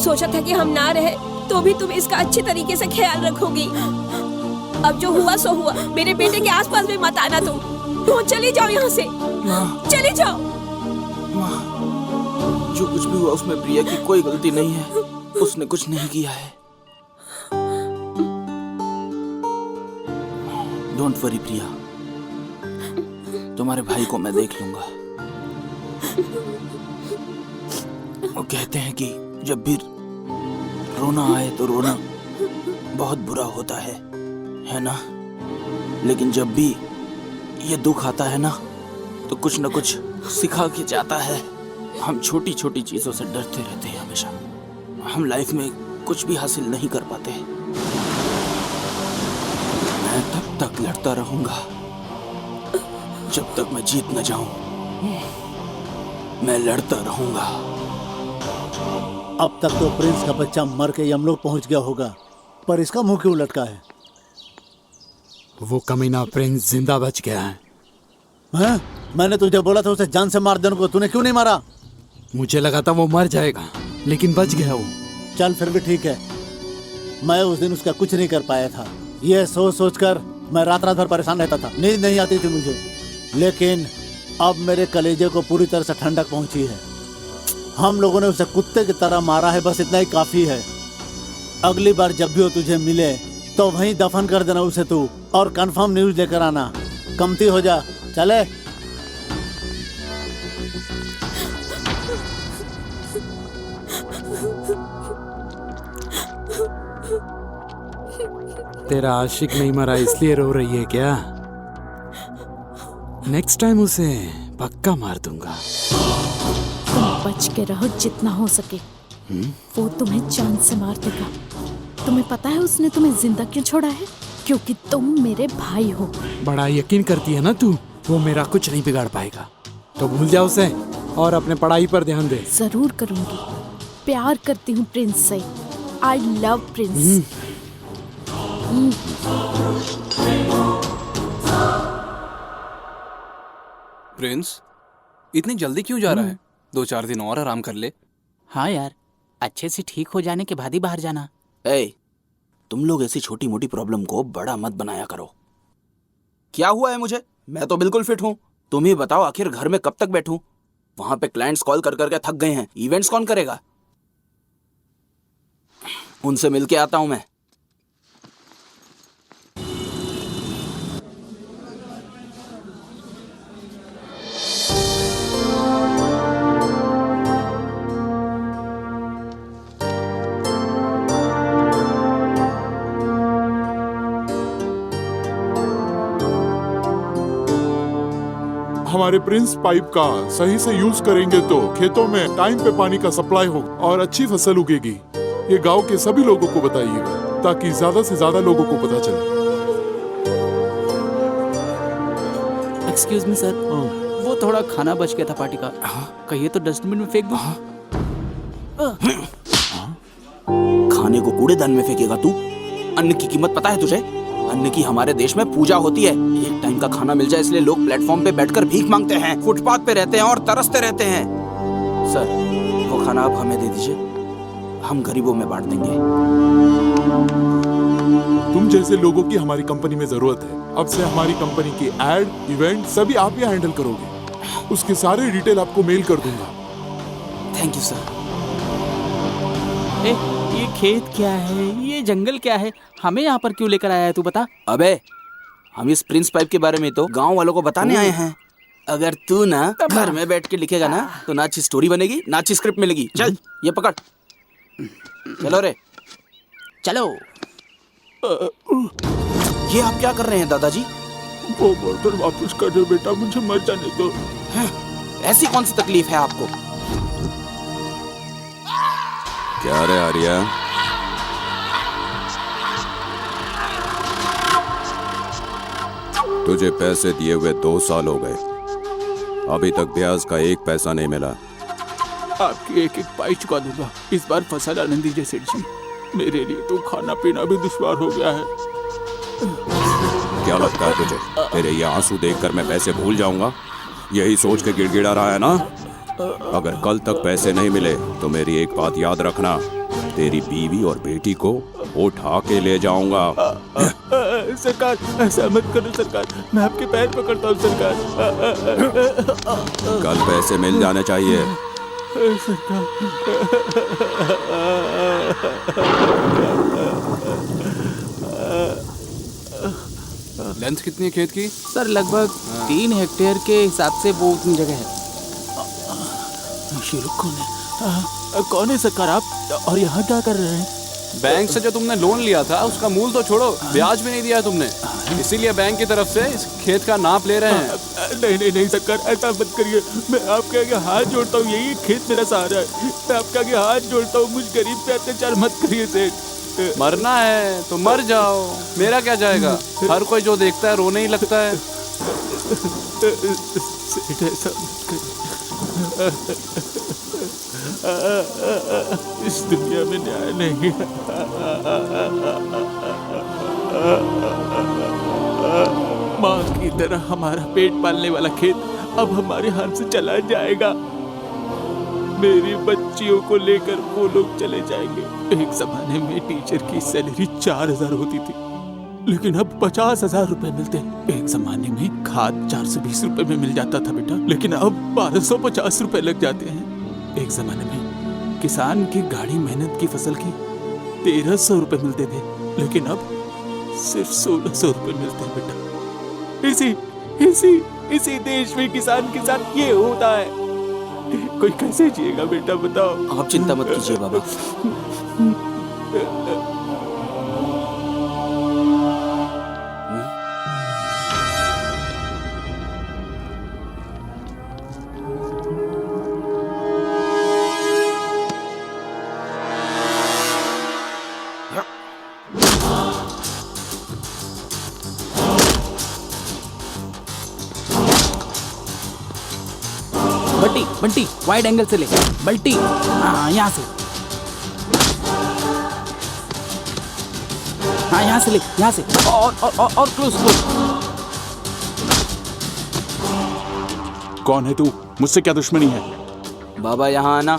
सोचा था कि हम ना रहे तो भी तुम इसका अच्छे तरीके से ख्याल रखोगी। अब जो हुआ सो हुआ, मेरे बेटे के आसपास भी मत आना तुम। चली जाओ यहाँ से, चली जाओ। जो कुछ भी हुआ उसमें प्रिया की कोई गलती नहीं है, उसने कुछ नहीं किया है। डोंट वरी प्रिया, तुम्हारे भाई को मैं देख लूंगा। वो कहते हैं कि जब भी रोना आए तो रोना बहुत बुरा होता है ना? लेकिन जब भी ये दुख आता है ना तो कुछ न कुछ सिखा के जाता है। हम छोटी छोटी चीजों से डरते रहते हैं हमेशा। हम लाइफ में कुछ भी हासिल नहीं कर पाते। मैं तब तक लड़ता रहूंगा जब तक मैं जीत न जाऊं। मैं लड़ता रहूंगा। अब तक तो प्रिंस का बच्चा मर के यमलोक पहुंच गया होगा, पर इसका मुंह क्यों लटका है? वो कमीना प्रिंस जिंदा बच गया है। हैं? मैंने तुझे बोला था उसे जान से मार देने को, तूने क्यों नहीं मारा? मुझे लगा था वो मर जाएगा, लेकिन बच गया वो। चल फिर भी ठीक है, मैं उस दिन उसका कुछ नहीं कर पाया था। ये सोच सोच कर मैं रात रात भर परेशान रहता था, नींद नहीं आती थी मुझे। लेकिन अब मेरे कलेजे को पूरी तरह से ठंडक पहुंची है। हम लोगों ने उसे कुत्ते की तरह मारा है, बस इतना ही काफी है। अगली बार जब भी वो तुझे मिले तो वहीं दफन कर देना उसे तू, और कंफर्म न्यूज लेकर आना। कमती हो जा, चले। तेरा आशिक नहीं मरा इसलिए रो रही है क्या? नेक्स्ट टाइम उसे पक्का मार दूंगा। तुम बच के रहो जितना हो सके। वो तुम्हें जान से मार देगा। तुम्हें पता है उसने तुम्हें जिंदा क्यों छोड़ा है? क्योंकि तुम मेरे भाई हो। बड़ा यकीन करती है ना तू, वो मेरा कुछ नहीं बिगाड़ पाएगा। तो भूल जा उसे और अपने पढ़ाई पर ध्यान दे। जरूर करूंगी। प्यार करती हूँ प्रिंस से। I love Prince. प्रिंस इतनी जल्दी क्यों जा रहा है? 2-4 दिन और आराम कर ले। हाँ यार, अच्छे से ठीक हो जाने के बाद ही बाहर जाना। तुम लोग ऐसी छोटी मोटी प्रॉब्लम को बड़ा मत बनाया करो। क्या हुआ है मुझे? मैं तो बिल्कुल फिट हूँ। तुम ही बताओ, आखिर घर में कब तक बैठूं? वहां पे क्लाइंट्स कॉल कर करके थक गए हैं। इवेंट्स कौन करेगा? उनसे मिलके आता हूं मैं। हमारे प्रिंस पाइप का सही से यूज करेंगे तो खेतों में टाइम पे पानी का सप्लाई हो और अच्छी फसल उगेगी। ये गांव के सभी लोगों को बताइएगा ताकि ज्यादा से ज्यादा लोगों को पता चले। एक्सक्यूज मी सर, वो थोड़ा खाना बच गया था पार्टी का। कहिए तो डस्टबिन में फेंक दूं। खाने को कूड़ेदान में फेंकेगा तू? अन्न की कीमत पता है तुझे? अन्न की हमारे देश में पूजा होती है। एक टाइम का खाना मिल जाए इसलिए लोग प्लेटफॉर्म पे बैठकर भीख मांगते हैं, फुटपाथ पे रहते हैं और तरसते रहते हैं। सर, वो खाना आप हमें दे दीजिए, हम गरीबों में बांट देंगे। तुम जैसे लोगों की हमारी कंपनी में जरूरत है। अब से हमारी कंपनी की एड, इवेंट सभी आप ही हैंडल करोगे। उसके सारे डिटेल आपको मेल कर दूंगा। Thank you sir. ये खेत क्या है? ये जंगल क्या है? हमें यहाँ पर क्यों लेकर आया है तू बता? अबे, हम इस प्रिंस पाइप के बारे में तो गांव वालों को बताने आए हैं। अगर तू ना घर में बैठ के लिखेगा ना तो ना अच्छी स्टोरी बनेगी ना अच्छी स्क्रिप्ट मिलेगी। चल ये पकड़। चलो रे चलो। ये आप क्या कर रहे हैं दादाजी? वो बर्तन वापस कर दो बेटा, मुझे मर जाने दो। ऐसी कौन सी तकलीफ है आपको? क्या रे आर्या, तुझे पैसे दिए हुए 2 साल हो गए, अभी तक ब्याज का 1 पैसा नहीं मिला। आपकी एक एक पाई चुका दूंगा। इस बार फसल आनंद दीजिए सेठ जी, मेरे लिए तो खाना पीना भी दुश्वार हो गया है। क्या लगता है तुझे तेरे ये आंसू देखकर मैं पैसे भूल जाऊंगा? यही सोच के गिड़गिड़ा रहा है ना? अगर कल तक पैसे नहीं मिले तो मेरी एक बात याद रखना, तेरी बीवी और बेटी को उठा के ले जाऊंगा। सरकार, ऐसा मत करो सरकार, मैं आपके पैर पकड़ता हूँ सरकार। कल पैसे मिल जाने चाहिए। लेंथ कितनी है खेत की? सर लगभग 3 हेक्टेयर के हिसाब से वो उतनी जगह है। ये लोग कौन है? कौन है सरकार आप? और यहाँ क्या कर रहे हैं? बैंक से जो तुमने लोन लिया था उसका मूल तो छोड़ो, ब्याज भी नहीं दिया तुमने, इसीलिए बैंक की तरफ से इस खेत का नाप ले रहे हैं। नहीं नहीं नहीं सरकार, ऐसा मत करिए। मैं आपके आगे हाथ जोड़ता हूँ, यही खेत मेरा सहारा है। मैं आपके आगे हाथ जोड़ता हूँ, मुझ गरीब पे अत्याचार मत करिए सेठ। मरना है तो मर जाओ, मेरा क्या जाएगा? हर कोई जो देखता है रोने ही लगता है। सेठ ऐसा मत करिए। इस दुनिया में न्याय नहीं है। माँ की तरह हमारा पेट पालने वाला खेत अब हमारे हाथ से चला जाएगा। मेरी बच्चियों को लेकर वो लोग चले जाएंगे। एक जमाने में टीचर की सैलरी 4,000 होती थी, लेकिन अब 50,000 रुपए मिलते हैं। एक जमाने में खाद 420 रुपए में मिल जाता था बेटा, लेकिन अब 1250 रुपए लग जाते हैं। एक जमाने में किसान की गाढ़ी मेहनत की फसल की 1300 रुपए मिलते थे, लेकिन अब सिर्फ 1600 रुपए मिलते हैं बेटा। इसी देश में किसान के साथ ये होता है। कोई कैसे जिएगा बेटा, बताओ। आप चिंता मत कीजिए बाबा। बंटी वाइड एंगल से ले। बल्टी, हाँ यहाँ से, हाँ यहाँ से ले, यहाँ से और क्लोज। कौन है तू? मुझसे क्या दुश्मनी है? बाबा यहाँ आना।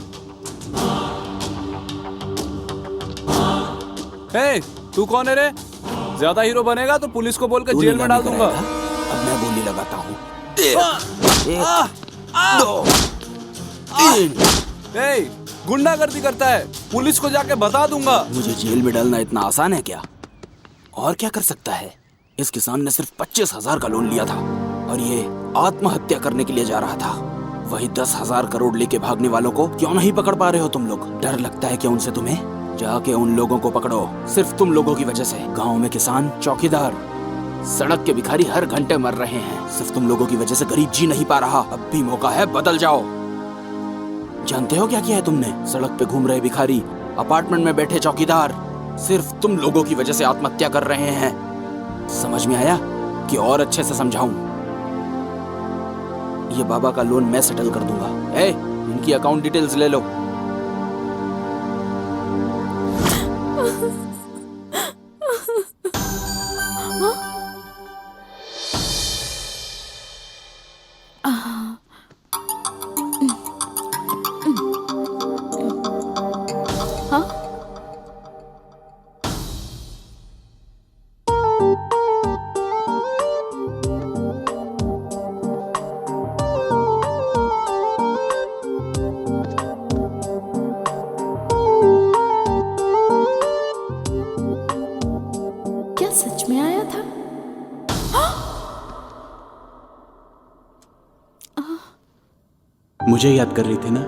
हे, तू कौन है रे? ज्यादा हीरो बनेगा तो पुलिस को बोलकर जेल में डाल दूंगा। अब मैं गोली लगाता हूँ। 1 2 3। गुंडागर्दी करता है, पुलिस को जाके बता दूंगा। मुझे जेल में डालना इतना आसान है क्या? और क्या कर सकता है? इस किसान ने सिर्फ 25,000 का लोन लिया था और ये आत्महत्या करने के लिए जा रहा था। वही 10,000 करोड़ लेके भागने वालों को क्यों नहीं पकड़ पा रहे हो तुम लोग? डर लगता है क्या उनसे तुम्हें? जाके उन लोगों को पकड़ो। सिर्फ तुम लोगों की वजह से गाँव में किसान, चौकीदार, सड़क के भिखारी हर घंटे मर रहे हैं। सिर्फ तुम लोगों की वजह से गरीब जी नहीं पा रहा। अब भी मौका है, बदल जाओ। जानते हो क्या किया है तुमने? सड़क पे घूम रहे भिखारी, अपार्टमेंट में बैठे चौकीदार सिर्फ तुम लोगों की वजह से आत्महत्या कर रहे हैं। समझ में आया कि और अच्छे से समझाऊं? ये बाबा का लोन मैं सेटल कर दूंगा। इनकी अकाउंट डिटेल्स ले लो। सच में आया था? मुझे याद कर रही थी ना?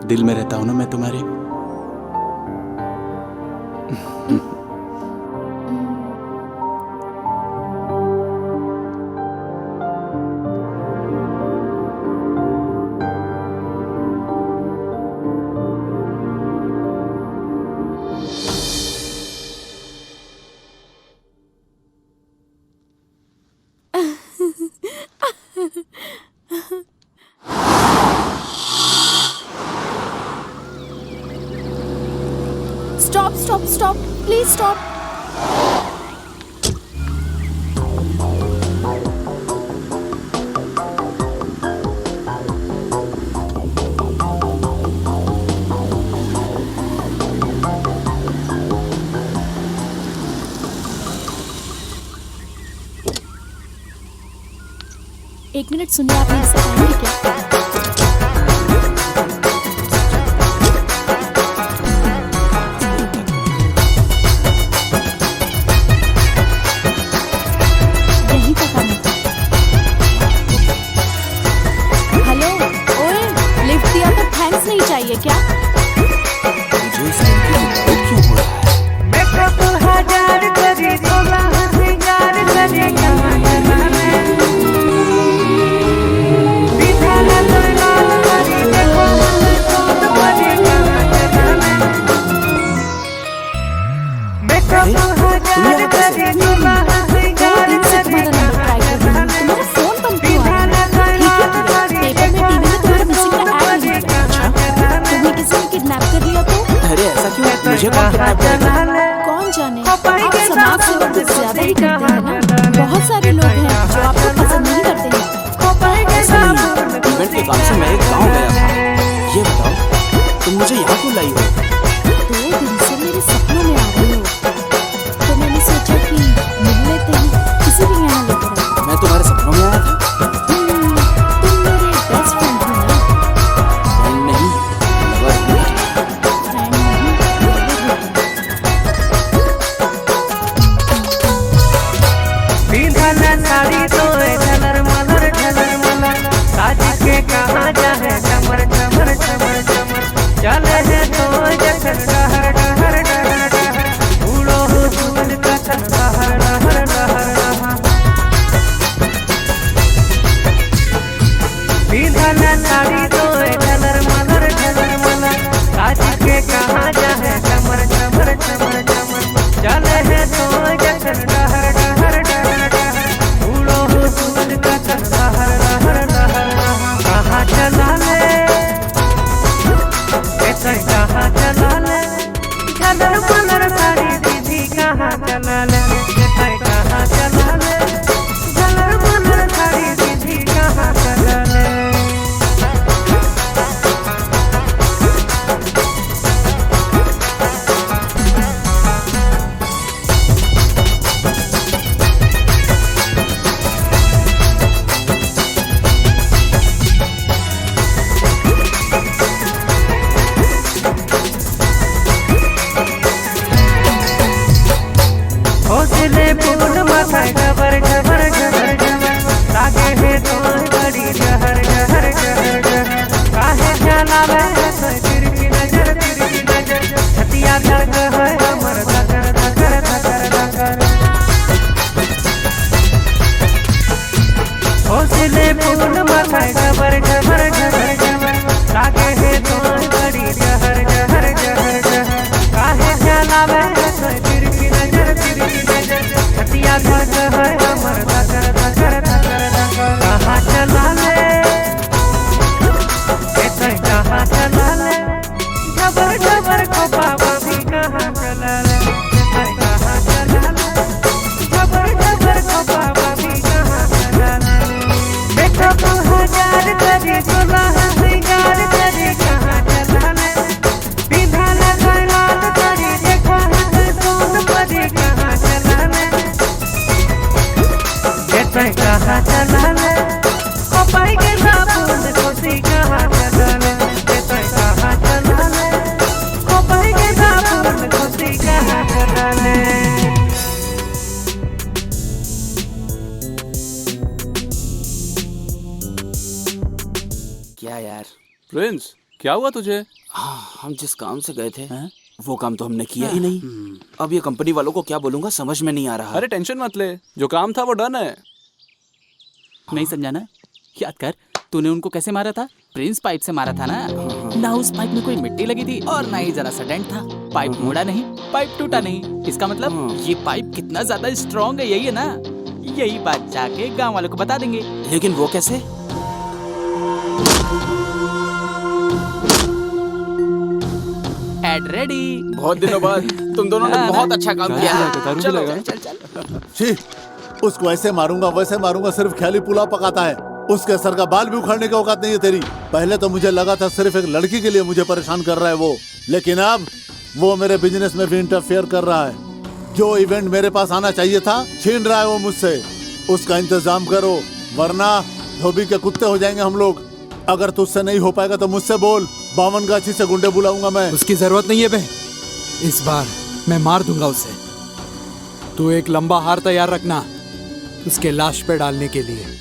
दिल में रहता हूं ना मैं तुम्हारे। Stop, please stop. एक मिनट सुनिए, आप मेरे से आएंगे क्या? चाहिए क्या? तुम्हारा नंबर ट्राई कर रही हूँ, तुम्हारा कौन जाने आप समाज सेवा कुछ ज्यादा ही करते हैं ना। बहुत सारे लोग हैं जो आपको पसंद नहीं करते हैं। ऐसा नहीं है, इवेंट के काम से मैं एक गाँव गया था। ये बताओ तुम मुझे यहाँ क्यों लाई हो? 2 दिन से मेरे सपनों में आ रही हो, तो मैंने सोचा कि मिल लेते हैं, किसी भी यहाँ लेकर आओ। मैं तुम्हारे सपनों में आया था? तुम मेरे बेस्ट फ्रेंड हो ना। फ्रेंड नहीं, लवर हूँ। फ्रेंड नहीं, lover हो। पींधल साड़ी तो झलर मलर साज के कहाँ जाए चमर चमर चमर चमर चले है तो जखन डहर डहर डहर डहर उड़ो सूरज का डहर डहर डहर पींधल साड़ी तो झलर मलर साज के कहाँ जाए चमर चमर चमर चमर चले है तो जखन डहर डहर डहर डहर उड़ो सूरज का डहर डहर डहर कहाँ चला ले ऐसा कहाँ चला ले झलर मलर साड़ी दीदी कहाँ चला ले ऐसा कहाँ चला ले झलर मलर साड़ी दीदी कहाँ चला ले हौसले फूल माथाय घबर घबर घबर घबर लागे है तो बड़ी जहर जहर जहर जहर काहे जलावे तो तिरकी नजर छतिया धड़क है हमर धकर धकर धकर धकर हौसले फूल माथाय घबर घबर घबर घबर लागे है तो बड़ी जहर जहर जहर जहर काहे जलावे तो तिरकी नजर छतिया धड़क है हमर धकर धकर धकर धकर कहाँ चला ले ऐसा कहाँ चला ले झबर झबर को बाबा भी कहाँ चला ले ऐसा कहाँ चला ले झबर झबर को बाबा भी कहाँ चला ले बेटा तो 1000 करे 16,000 करे कहाँ चला ले पिंधाल लाल करे देखा है सोन परी कहाँ चला ले ऐसा कहाँ चला ले कपाई के साबुन खुशी कहाँ चला ले ऐसा कहाँ चला ले कपाई के साबुन खुशी कहाँ चला ले क्या यार? प्रिंस क्या हुआ तुझे? हम जिस काम से गए थे वो काम तो हमने किया ही नहीं। अब ये कंपनी वालों को क्या बोलूंगा समझ में नहीं आ रहा। अरे टेंशन मत ले, जो काम था वो डन है। नहीं समझाना, याद कर तूने उनको कैसे मारा था? प्रिंस पाइप से मारा था ना। ना उस पाइप में कोई मिट्टी लगी थी और ना ही जरा सा डेंट था। पाइप मुड़ा नहीं, पाइप टूटा नहीं। इसका मतलब ये पाइप कितना ज्यादा स्ट्रॉन्ग है, यही है ना? यही बात जाके गांव वालों को बता देंगे। लेकिन वो कैसे? Ad ready. बहुत दिनों बाद तुम दोनों ने बहुत अच्छा काम किया। चलो चल चल। छी, उसको ऐसे मारूंगा वैसे मारूंगा, सिर्फ ख्याली पुलाव पकाता है। उसके सर का बाल भी उखाड़ने की औकात नहीं है तेरी। पहले तो मुझे लगा था सिर्फ एक लड़की के लिए मुझे परेशान कर रहा है वो, लेकिन अब वो मेरे बिजनेस में भी इंटरफेयर कर रहा है। जो इवेंट मेरे पास आना चाहिए था छीन रहा है वो मुझसे। उसका इंतजाम करो वरना धोबी के कुत्ते हो जाएंगे हम लोग। अगर तुझसे नहीं हो पाएगा तो मुझसे बोल, 52 गाछी से गुंडे बुलाऊंगा मैं। उसकी जरूरत नहीं है बे, इस बार मैं मार दूंगा उसे। तू एक लंबा हार तैयार रखना उसके लाश पे डालने के लिए।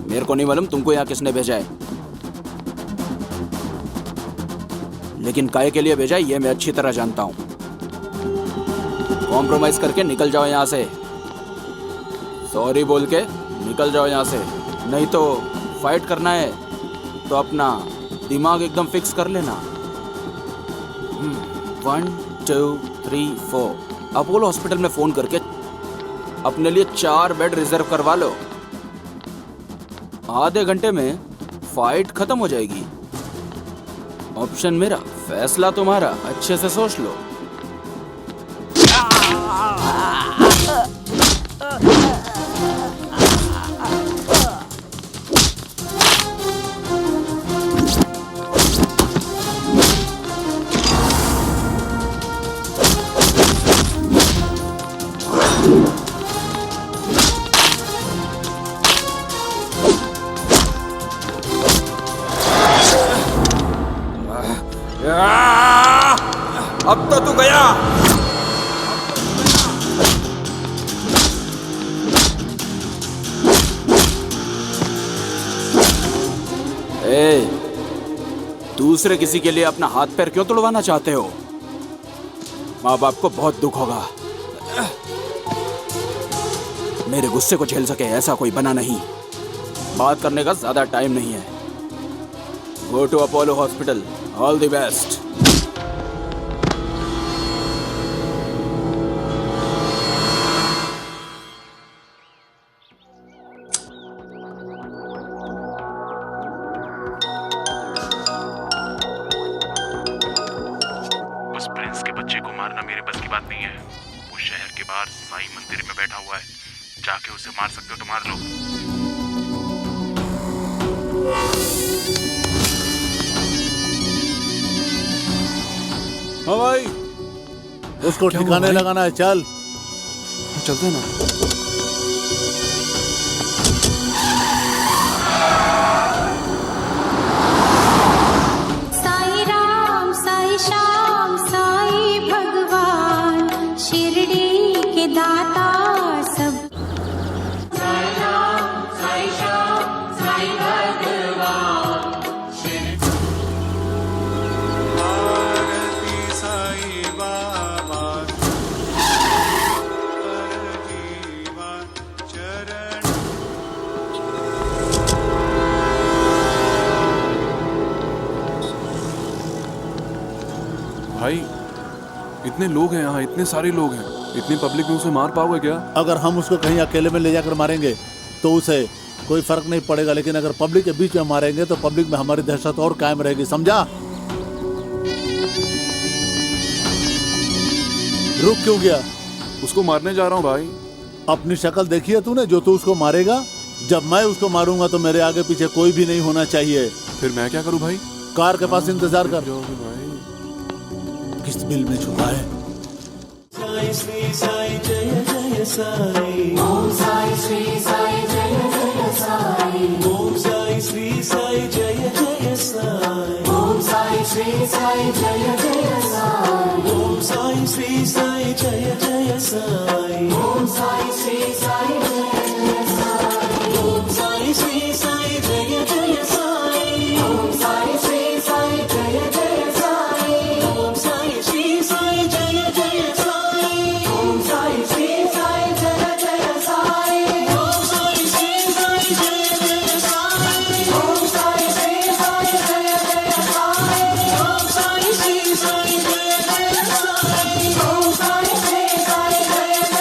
मेरे को नहीं मालूम तुमको यहाँ किसने भेजा है, लेकिन काहे के लिए भेजा है ये मैं अच्छी तरह जानता हूँ। कॉम्प्रोमाइज करके निकल जाओ यहाँ से, सॉरी बोल के निकल जाओ यहाँ से, नहीं तो फाइट करना है तो अपना दिमाग एकदम फिक्स कर लेना। 1 2 3 4 अपोलो हॉस्पिटल में फोन करके अपने लिए 4 बेड रिजर्व करवा लो। आधे घंटे में फाइट खत्म हो जाएगी। ऑप्शन मेरा, फैसला तुम्हारा, अच्छे से सोच लो। अब तो तू गया। दूसरे किसी के लिए अपना हाथ पैर क्यों तोड़वाना चाहते हो? माँ बाप को बहुत दुख होगा। मेरे गुस्से को झेल सके ऐसा कोई बना नहीं। बात करने का ज्यादा टाइम नहीं है। Go to Apollo hospital. All the best. उस प्रिंस के बच्चे को मारना मेरे बस की बात नहीं है। वो शहर के बाहर साईं मंदिर में बैठा हुआ है, जाके उसे मार सकते हो तो मार लो। हाँ भाई, उसको ठिकाने लगाना है। चल चलते हैं ना। साई राम, साई श्याम, साई भगवान, शिरडी के दाता सब। साई राम, साई श्याम, साई भगवान, आरती साई बाबा, जीवा चरण। भाई इतने लोग हैं यहाँ, इतने सारे लोग हैं, इतनी पब्लिक में उसे मार पाओगे क्या? अगर हम उसको कहीं अकेले में ले जाकर मारेंगे तो उसे कोई फर्क नहीं पड़ेगा, लेकिन अगर पब्लिक के बीच में मारेंगे तो पब्लिक में हमारी दहशत और कायम रहेगी। समझा? रुक क्यों गया? उसको मारने जा रहा हूँ भाई। अपनी शक्ल देखी है तूने जो तू उसको मारेगा? जब मैं उसको मारूंगा तो मेरे आगे पीछे कोई भी नहीं होना चाहिए। फिर मैं क्या करूँ भाई? कार के पास इंतजार कर। भाई किस बिल में छुपा है? साई श्री साई जय जय साई, ओम साई श्री साई जय जय साई, ओम साई श्री साई जय जय साई, ओम साई श्री साई जय जय साई, ओम साई श्री साई जय जय साई, ओम साई श्री साई जय जय साई, ओम साई श्री साई जय जय साई, ओम साई श्री साई जय जय साई, ओम साई श्री साई जय जय साई, ओम साई श्री साई जय जय साई, ओम साई श्री साई जय जय साई, ओम साई श्री साई जय जय साई, ओम साई श्री साई जय जय साई, ओम साई श्री साई जय जय साई, ओम साई श्री साई जय साई, ओम साई श्री साई जय जय।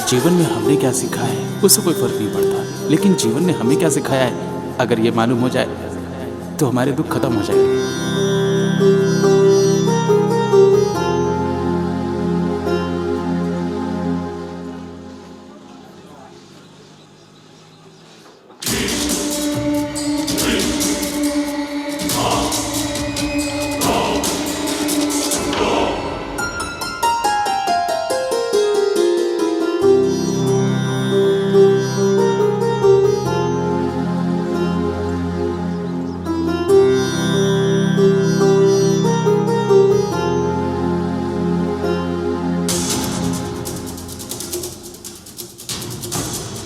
जीवन में हमने क्या सीखा है उससे कोई फर्क नहीं पड़ता, लेकिन जीवन ने हमें क्या सिखाया है अगर ये मालूम हो जाए तो हमारे दुख खत्म हो जाएंगे।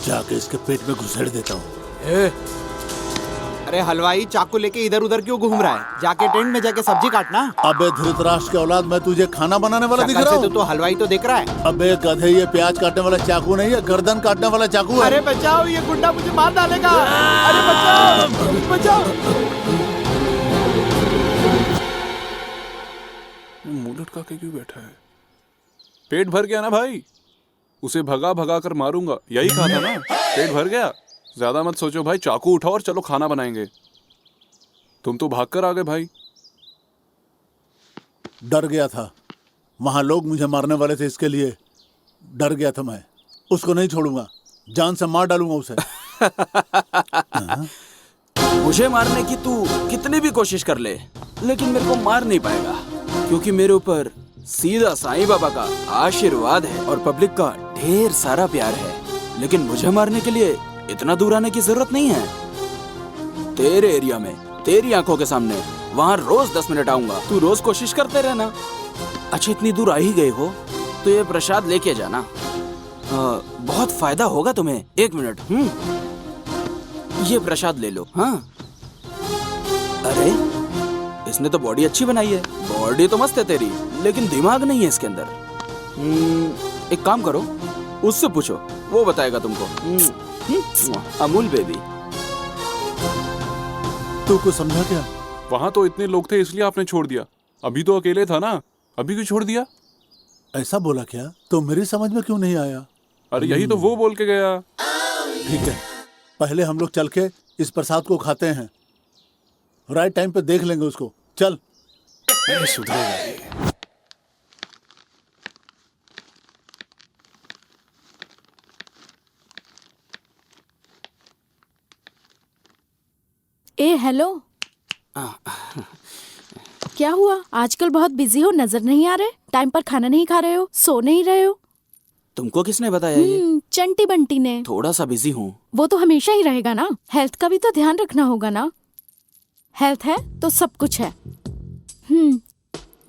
जाके इसके पेट में घुसेड़ देता हूँ। अरे हलवाई चाकू लेके इधर उधर क्यों घूम रहा है? जाके टेंट में जाके सब्जी काटना। अबे धृतराष्ट्र के औलाद, मैं तुझे खाना बनाने वाला दिख रहा हूँ? तो हलवाई तो दिख रहा है। अबे गधे, ये प्याज काटने वाला चाकू नहीं है, गर्दन काटने वाला चाकू है। अरे बचाओ, ये गुंडा मुझे मार डालेगा। अरे बचाओ बचाओ। मुंह लटका के क्यों बैठा है? पेट भर गया ना भाई? उसे भगा भगा कर मारूंगा, यही कहा था ना? पेट भर गया? ज्यादा मत सोचो भाई, चाकू उठाओ और चलो खाना बनाएंगे। तुम तो भाग कर आ गए भाई। डर गया था, वहां लोग मुझे मारने वाले थे, इसके लिए डर गया था मैं। उसको नहीं छोड़ूंगा, जान से मार डालूंगा उसे। मुझे मारने की तू कितनी भी कोशिश कर ले, लेकिन मेरे को मार नहीं पाएगा, क्योंकि मेरे ऊपर सीधा साईं बाबा का आशीर्वाद है और पब्लिक का ढेर सारा प्यार है। लेकिन मुझे मारने के लिए इतना दूर आने की जरूरत नहीं है। तेरे एरिया में, तेरी आंखों के सामने, वहाँ रोज 10 मिनट आऊंगा। तू रोज कोशिश करते रहना। अच्छा, इतनी दूर आ ही गए हो तो ये प्रसाद लेके जाना, बहुत फायदा होगा तुम्हें। 1 मिनट। ये प्रसाद ले लो। हाँ। अरे इसने तो बॉडी अच्छी बनाई है। बॉडी तो मस्त है तेरी, लेकिन दिमाग नहीं है इसके अंदर। एक काम करो, उससे पूछो, वो बताएगा तुमको। अमूल बेबी। तू कुछ समझा क्या? वहां तो इतने लोग थे इसलिए आपने छोड़ दिया। अभी तो अकेले था ना, अभी क्यों छोड़ दिया? ऐसा बोला क्या? तो मेरी समझ में क्यों नहीं आया? अरे यही तो वो बोल के गया। ठीक है, पहले हम लोग चल के इस प्रसाद को खाते हैं, राइट टाइम पे देख लेंगे उसको। चल। सुधरेगा। ए हेलो, क्या हुआ? आजकल बहुत बिजी हो, नजर नहीं आ रहे? टाइम पर खाना नहीं खा रहे हो, सो नहीं रहे हो? तुमको किसने बताया ये? चंटी बंटी ने। थोड़ा सा बिजी हूँ। वो तो हमेशा ही रहेगा ना, हेल्थ का भी तो ध्यान रखना होगा ना। हेल्थ है तो सब कुछ है।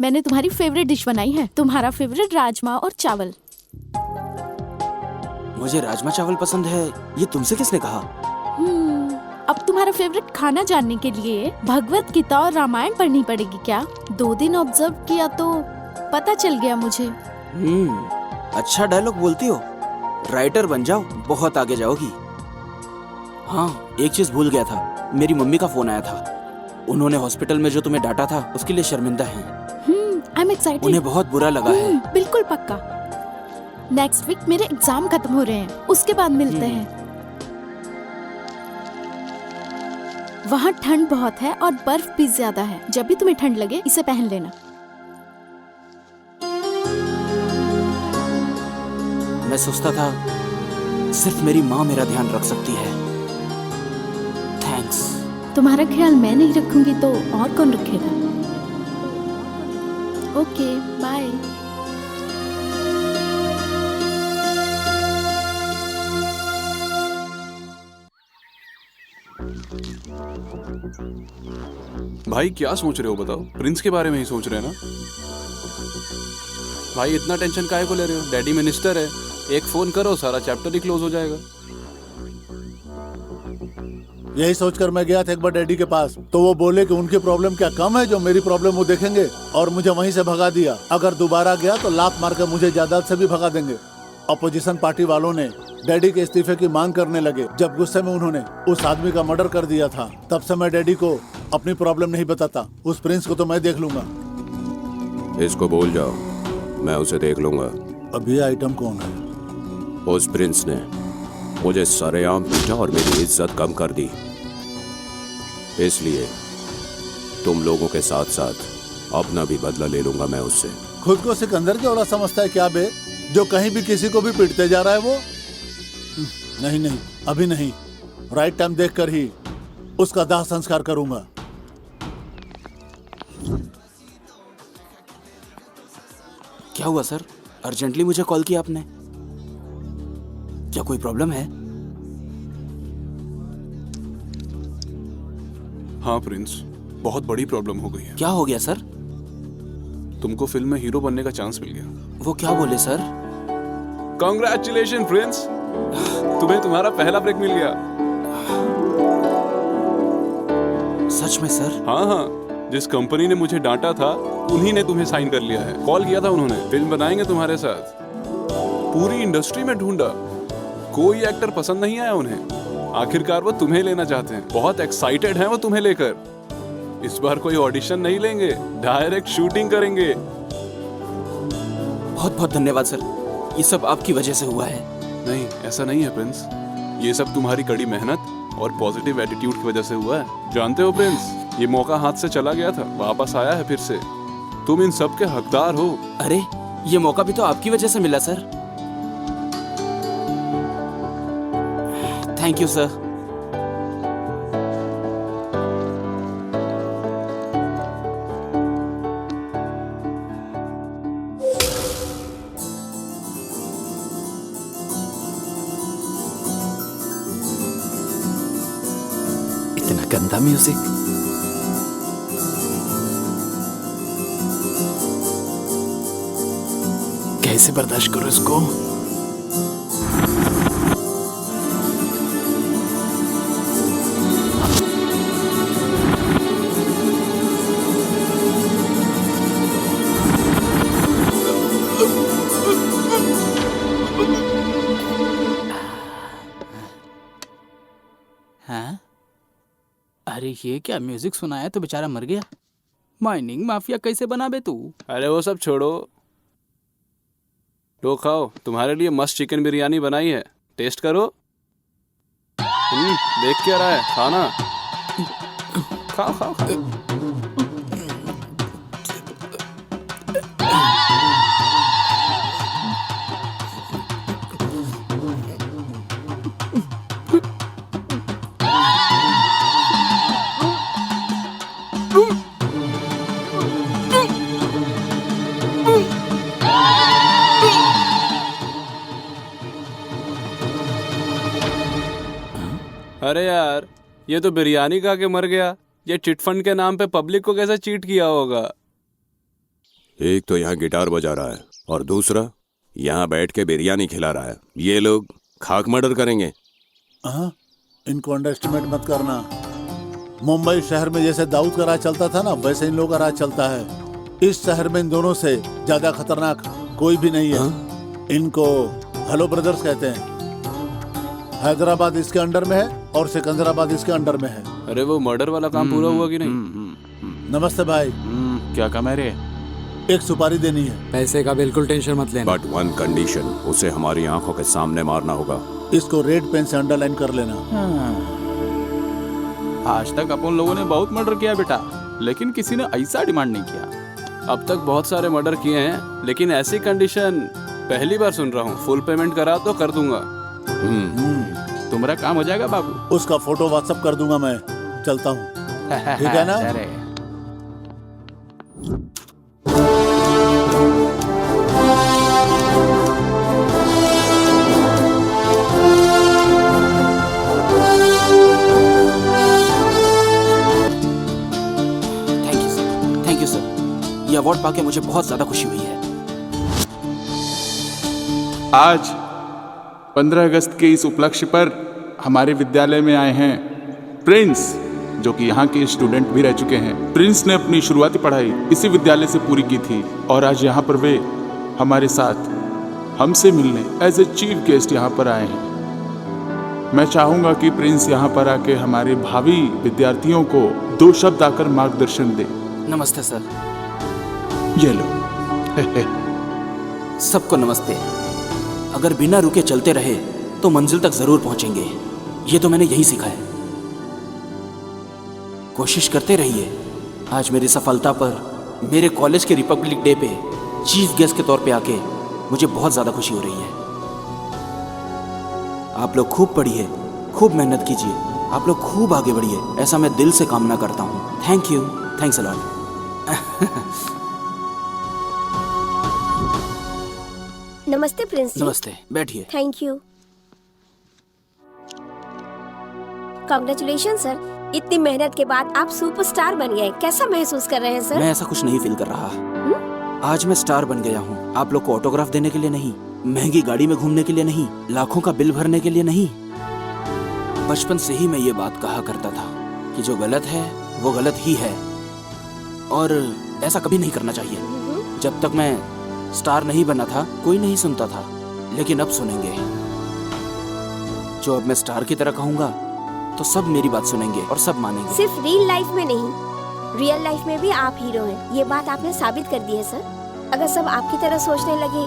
मैंने तुम्हारी फेवरेट डिश बनाई है, तुम्हारा फेवरेट राजमा और चावल। मुझे राजमा चावल पसंद है, ये तुमसे किसने कहा? अब तुम्हारा फेवरेट खाना जानने के लिए भगवत गीता और रामायण पढ़नी पड़ेगी क्या? 2 दिन ऑब्जर्व किया तो पता चल गया मुझे। अच्छा डायलॉग बोलती हो, राइटर बन जाओ, बहुत आगे जाओगी। हाँ, एक चीज भूल गया था, मेरी मम्मी का फोन आया था। उन्होंने हॉस्पिटल में जो तुम्हें डांटा था उसके लिए शर्मिंदा हैं। I am excited. उन्हें बहुत बुरा लगा है। बिल्कुल पक्का। नेक्स्ट वीक मेरे एग्जाम खत्म हो रहे हैं, उसके बाद मिलते हैं। वहाँ ठंड बहुत है और बर्फ भी ज्यादा है। जब भी तुम्हें ठंड लगे इसे पहन लेना। मैं सोचता था सिर्फ मेरी माँ मेरा ध्यान रख सकती है। थैंक्स। तुम्हारा ख्याल मैं नहीं रखूंगी तो और कौन रखेगा? Okay, bye. भाई क्या सोच रहे हो बताओ? प्रिंस के बारे में ही सोच रहे हैं ना? भाई इतना टेंशन काहे को ले रहे हो? डैडी मिनिस्टर है, एक फोन करो सारा चैप्टर ही क्लोज हो जाएगा। यही सोचकर मैं गया था एक बार डैडी के पास, तो वो बोले कि उनकी प्रॉब्लम क्या कम है जो मेरी प्रॉब्लम वो देखेंगे, और मुझे वहीं से भगा दिया। अगर दोबारा गया तो लात मारकर मुझे जायदाद से भी भगा देंगे। अपोजिशन पार्टी वालों ने डैडी के इस्तीफे की मांग करने लगे। जब गुस्से में उन्होंने उस आदमी का मर्डर कर दिया था, तब से मैं डैडी को अपनी प्रॉब्लम नहीं बताता। उस प्रिंस को तो मैं देख लूंगा। इसको बोल जाओ, मैं उसे देख लूंगा। अब ये आइटम कौन है? उस प्रिंस ने मुझे सरेआम पीटा और मेरी इज्जत कम कर दी। इसलिए तुम लोगों के साथ साथ अपना भी बदला ले लूंगा मैं उससे। खुद को सिकंदर के औलाद समझता है क्या बे, जो कहीं भी किसी को भी पीटते जा रहा है वो? नहीं नहीं, अभी नहीं। राइट टाइम देखकर ही उसका दाह संस्कार करूंगा। क्या हुआ सर? अर्जेंटली मुझे कॉल किया आपने? क्या कोई प्रॉब्लम है? हाँ प्रिंस, बहुत बड़ी प्रॉब्लम हो गई है। क्या हो गया सर? तुमको फिल्म में हीरो बनने का चांस मिल गया। वो क्या बोले सर? Congratulation Prince. तुम्हें तुम्हारा पहला ब्रेक मिल गया। सच में सर? हाँ हाँ, जिस कंपनी ने मुझे डांटा था उन्हीं ने तुम्हें साइन कर लिया है। कॉल किया था उन्होंने, फिल्म बनाएंगे तुम्हारे साथ। पूरी इंडस्ट्री में ढूंढा, कोई एक्टर पसंद नहीं आया उन्हें। आखिरकार वो तुम्हें लेना चाहते हैं, बहुत एक्साइटेड हैं वो तुम्हें लेकर। इस बार कोई ऑडिशन नहीं लेंगे, डायरेक्ट शूटिंग करेंगे। बहुत बहुत धन्यवाद सर, ये सब आपकी वजह से हुआ है। नहीं, ऐसा नहीं है प्रिंस, ये सब तुम्हारी कड़ी मेहनत और पॉजिटिव एटीट्यूड की वजह से हुआ है। जानते हो प्रिंस, ये मौका हाथ से चला गया था, वापस आया है फिर से। तुम इन सब के हकदार हो। अरे ये मौका भी तो आपकी वजह से मिला सर। Thank you sir. इतना गंदा म्यूजिक। कैसे बर्दाश्त करूं इसको? हाँ? अरे ये क्या म्यूजिक सुनाया तो बेचारा मर गया। माइनिंग माफिया कैसे बना बे तू? अरे वो सब छोड़ो, लो खाओ, तुम्हारे लिए मस्त चिकन बिरयानी बनाई है, टेस्ट करो। देख क्या रहा है, खाना खाओ खाओ खाओ। अरे यार, ये तो बिरयानी खा के मर गया। ये चिटफंड के नाम पे पब्लिक को कैसे चीट किया होगा। एक तो यहाँ गिटार बजा रहा है और दूसरा यहाँ बैठ के बिरयानी खिला रहा है। ये लोग खाक मर्डर करेंगे। हाँ, इनको अंडर एस्टिमेट मत करना। मुंबई शहर में जैसे दाऊद का राज चलता था ना, वैसे इन लोगों का राज चलता है। इस शहर में इन दोनों से ज्यादा खतरनाक कोई भी नहीं है। इनको हेलो ब्रदर्स कहते हैं। हैदराबाद इसके अंडर में है और सिकंदराबाद इसके अंडर में है। अरे वो मर्डर वाला काम पूरा हुआ कि नहीं? नमस्ते भाई। क्या काम है रे? एक सुपारी देनी है। पैसे का बिल्कुल टेंशन मत लेना। बट वन कंडीशन, उसे हमारी आंखों के सामने मारना होगा। इसको रेड पेन से अंडरलाइन कर लेना। आज तक अपन लोगों ने बहुत मर्डर किया बेटा, लेकिन किसी ने ऐसा डिमांड नहीं किया। अब तक बहुत सारे मर्डर किए हैं, लेकिन ऐसी कंडीशन पहली बार सुन रहा हूँ। फुल पेमेंट करा तो कर दूंगा। तुम्हारा काम हो जाएगा बाबू। उसका फोटो व्हाट्सएप कर दूंगा मैं। चलता हूँ, ठीक है ना? अरे थैंक यू सर। ये अवार्ड पाके मुझे बहुत ज्यादा खुशी हुई है। आज 15 अगस्त के इस उपलक्ष्य पर हमारे विद्यालय में आए हैं प्रिंस, जो कि यहाँ के स्टूडेंट भी रह चुके हैं। प्रिंस ने अपनी शुरुआती पढ़ाई इसी विद्यालय से पूरी की थी और आज यहाँ पर वे हमारे साथ हमसे मिलने एज ए चीफ गेस्ट यहाँ पर आए हैं। मैं चाहूँगा कि प्रिंस यहाँ पर आके हमारे भावी विद्यार्थियों को 2 शब्द आकर मार्गदर्शन दे। नमस्ते सर। ये लो। सबको नमस्ते। अगर बिना रुके चलते रहे तो मंजिल तक जरूर पहुंचेंगे, ये तो मैंने यही सीखा है। कोशिश करते रहिए। आज मेरी सफलता पर मेरे कॉलेज के रिपब्लिक डे पे चीफ गेस्ट के तौर पे आके मुझे बहुत ज्यादा खुशी हो रही है। आप लोग खूब पढ़िए, खूब मेहनत कीजिए, आप लोग खूब आगे बढ़िए, ऐसा मैं दिल से कामना करता हूँ। Thank you, thanks a lot. नमस्ते प्रिंस जी। नमस्ते, बैठिए। Thank you. कांग्रेचुलेशन सर, इतनी मेहनत के बाद आप सुपरस्टार बन गए। कैसा महसूस कर रहे हैं सर? मैं ऐसा कुछ नहीं फील कर रहा। आज मैं स्टार बन गया हूँ। आप लोग को ऑटोग्राफ देने के लिए नहीं, महंगी गाड़ी में घूमने के लिए नहीं, लाखों का बिल भरने के लिए नहीं। बचपन से ही मैं ये बात कहा करता था कि जो गलत है वो गलत ही है, और ऐसा कभी नहीं करना चाहिए। जब तक मैं स्टार नहीं बना था कोई नहीं सुनता था, लेकिन अब सुनेंगे। जो अब मैं स्टार की तरह कहूँगा तो सब मेरी बात सुनेंगे और सब मानेंगे। सिर्फ रियल लाइफ में नहीं, रियल लाइफ में भी आप हीरो हैं। ये बात आपने साबित कर दी है सर। अगर सब आपकी तरह सोचने लगे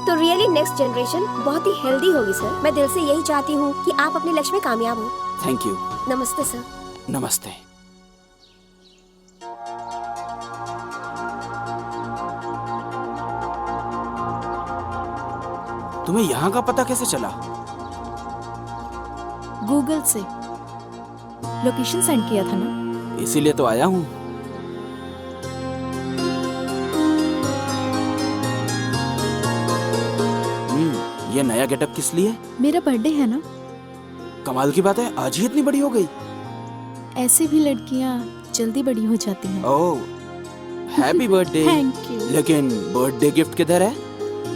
तो रियली नेक्स्ट जनरेशन बहुत ही हेल्दी होगी सर। मैं दिल से यही चाहती हूँ कि आप अपने लक्ष्य में कामयाब हो। Thank you. नमस्ते सर। नमस्ते। तुम्हें यहाँ का पता कैसे चला? गूगल से लोकेशन सेंड किया था ना, इसीलिए तो आया हूँ। ये नया गेटअप किस लिए? मेरा बर्थडे है ना। कमाल की बात है, आज ही इतनी बड़ी हो गई। ऐसे भी लड़कियाँ जल्दी बड़ी हो जाती हैं। ओह, हैप्पी बर्थडे। Thank you. लेकिन बर्थडे गिफ्ट किधर है?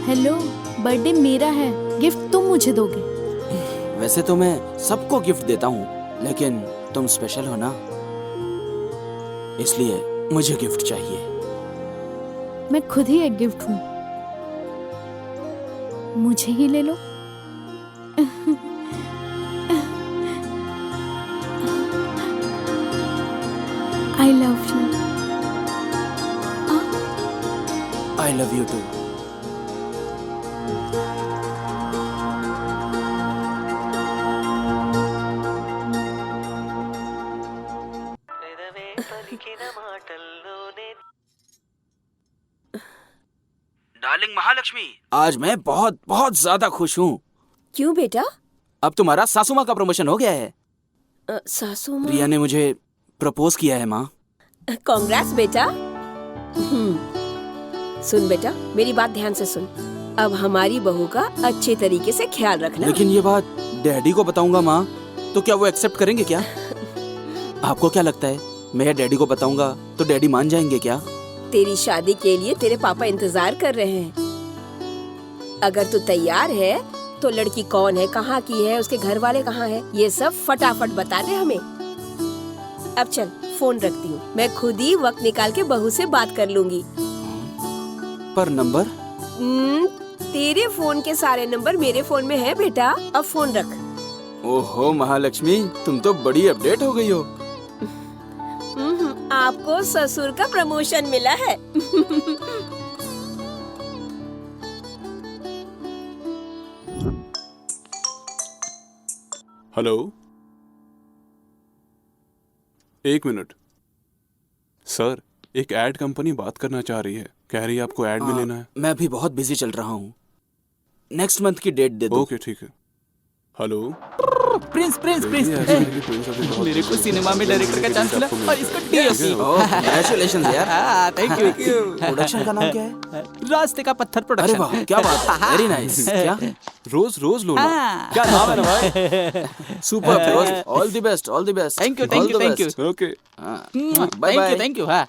हेलो, बर्थडे मेरा है, गिफ्ट तुम मुझे दोगे। वैसे तो मैं सबको गिफ्ट देता हूँ, लेकिन तुम स्पेशल हो ना, इसलिए मुझे गिफ्ट चाहिए। मैं खुद ही एक गिफ्ट हूँ, मुझे ही ले लो। I love you. I love you too. Darling Mahalakshmi, आज मैं बहुत बहुत ज्यादा खुश हूँ। क्यों बेटा? अब तुम्हारा सासू माँ का प्रमोशन हो गया है। सासू माँ? प्रिया ने मुझे प्रपोज किया है माँ। कांग्रेट्स बेटा। सुन बेटा, मेरी बात ध्यान से सुन। अब हमारी बहू का अच्छे तरीके से ख्याल रखना। लेकिन ये बात डैडी को बताऊंगा माँ, तो क्या वो एक्सेप्ट करेंगे क्या? आपको क्या लगता है, मैं डैडी को बताऊंगा तो डैडी मान जाएंगे क्या? तेरी शादी के लिए तेरे पापा इंतजार कर रहे हैं। अगर तू तैयार है तो लड़की कौन है, कहाँ की है, उसके घर वाले कहाँ हैं, ये सब फटाफट बता दे हमें। अब चल, फोन रखती हूँ, मैं खुद ही वक्त निकाल के बहू से बात कर लूंगी। पर नंबर? तेरे फोन के सारे नंबर मेरे फोन में है बेटा। अब फोन रख। ओहो महालक्ष्मी, तुम तो बड़ी अपडेट हो गई हो। आपको ससुर का प्रमोशन मिला है। हेलो, एक मिनट सर, एक एड कंपनी बात करना चाह रही है, कह रही है आपको एड में लेना है। मैं भी बहुत बिजी चल रहा हूँ, नेक्स्ट मंथ की डेट दे दो। ओके ठीक है। हेलो प्रिंस प्रिंस प्रिंस, मेरे को सिनेमा में डायरेक्टर का चांस मिला और इसको डीओपी। कांग्रेचुलेशंस यार। Thank you. प्रोडक्शन का नाम क्या है? रास्ते का पत्थर प्रोडक्शन। अरे वाह, क्या बात है, वेरी नाइस। क्या रोज रोज लो ना, क्या नाम है ना भाई? Super rose, all the best, all the best. Thank you thank you thank you. Okay bye bye. Thank you. हाँ,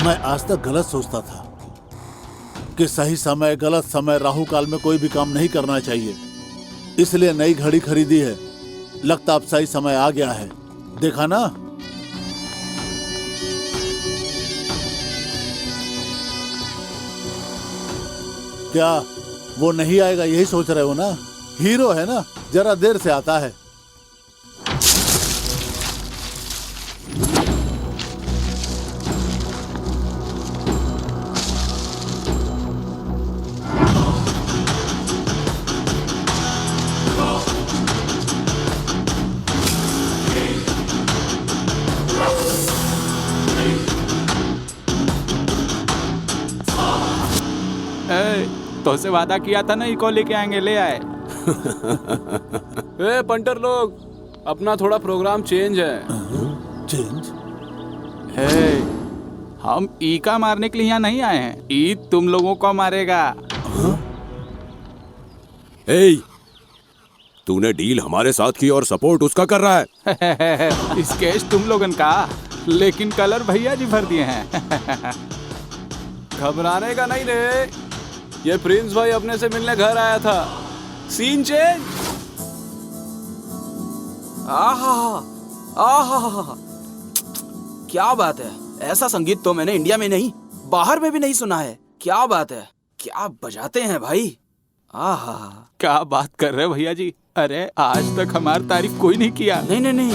मैं आज तक गलत सोचता था कि सही समय गलत समय राहु काल में कोई भी काम नहीं करना चाहिए, इसलिए नई घड़ी खरीदी है। लगता अब सही समय आ गया है, देखा ना। क्या वो नहीं आएगा यही सोच रहे हो ना? हीरो है ना, जरा देर से आता है। तो से वादा किया था ना, इको लेके आएंगे, ले आए। ए पंटर लोग, अपना थोड़ा प्रोग्राम चेंज है। चेंज? हम ई का मारने के लिए यहाँ नहीं आए हैं, ई तुम लोगों को मारेगा। तूने डील हमारे साथ की और सपोर्ट उसका कर रहा है। स्केच तुम लोगन का, लेकिन कलर भैया जी भर दिए हैं। घबराने का नहीं रे, ये प्रिंस भाई अपने से मिलने घर आया था। Scene change. आहा, क्या बात है। ऐसा संगीत तो मैंने इंडिया में नहीं, बाहर में भी नहीं सुना है। क्या बात है, क्या बजाते हैं भाई। आहा, क्या बात कर रहे हो भैया जी। अरे आज तक हमारी तारीफ कोई नहीं किया। नहीं,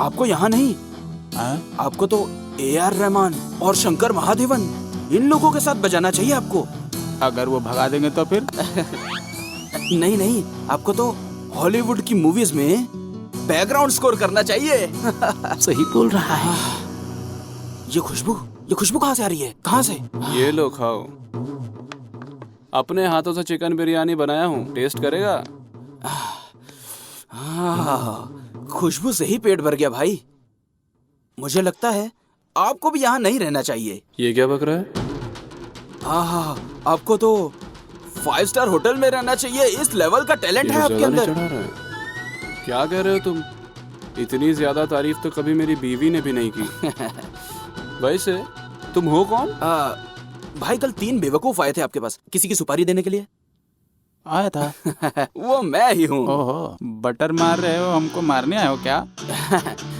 आपको यहाँ नहीं, आपको तो AR रहमान और शंकर महादेवन, इन लोगों के साथ बजाना चाहिए आपको। अगर वो भगा देंगे तो फिर? नहीं, आपको तो हॉलीवुड की मूवीज में बैकग्राउंड स्कोर करना चाहिए। सही बोल रहा है। ये खुशबू कहाँ से आ रही है? कहाँ से? ये लो खाओ, अपने हाथों से चिकन बिरयानी बनाया हूँ, टेस्ट करेगा? खुशबू से ही पेट भर गया भाई। मुझे लगता है आपको भी यहाँ नहीं रहना चाहिए। ये क्या बक रहा है? आपको तो 5 स्टार होटल में रहना चाहिए। इस लेवल का टैलेंट है आपके अंदर। क्या कह रहे हो तुम? इतनी ज्यादा तारीफ तो कभी मेरी बीवी ने भी नहीं की। वैसे तुम हो कौन? भाई कल 3 बेवकूफ आए थे आपके पास किसी की सुपारी देने के लिए। आया था। वो मैं ही हूँ। ओहो, बटर मार रहे हो, हमको मारने आए हो क्या?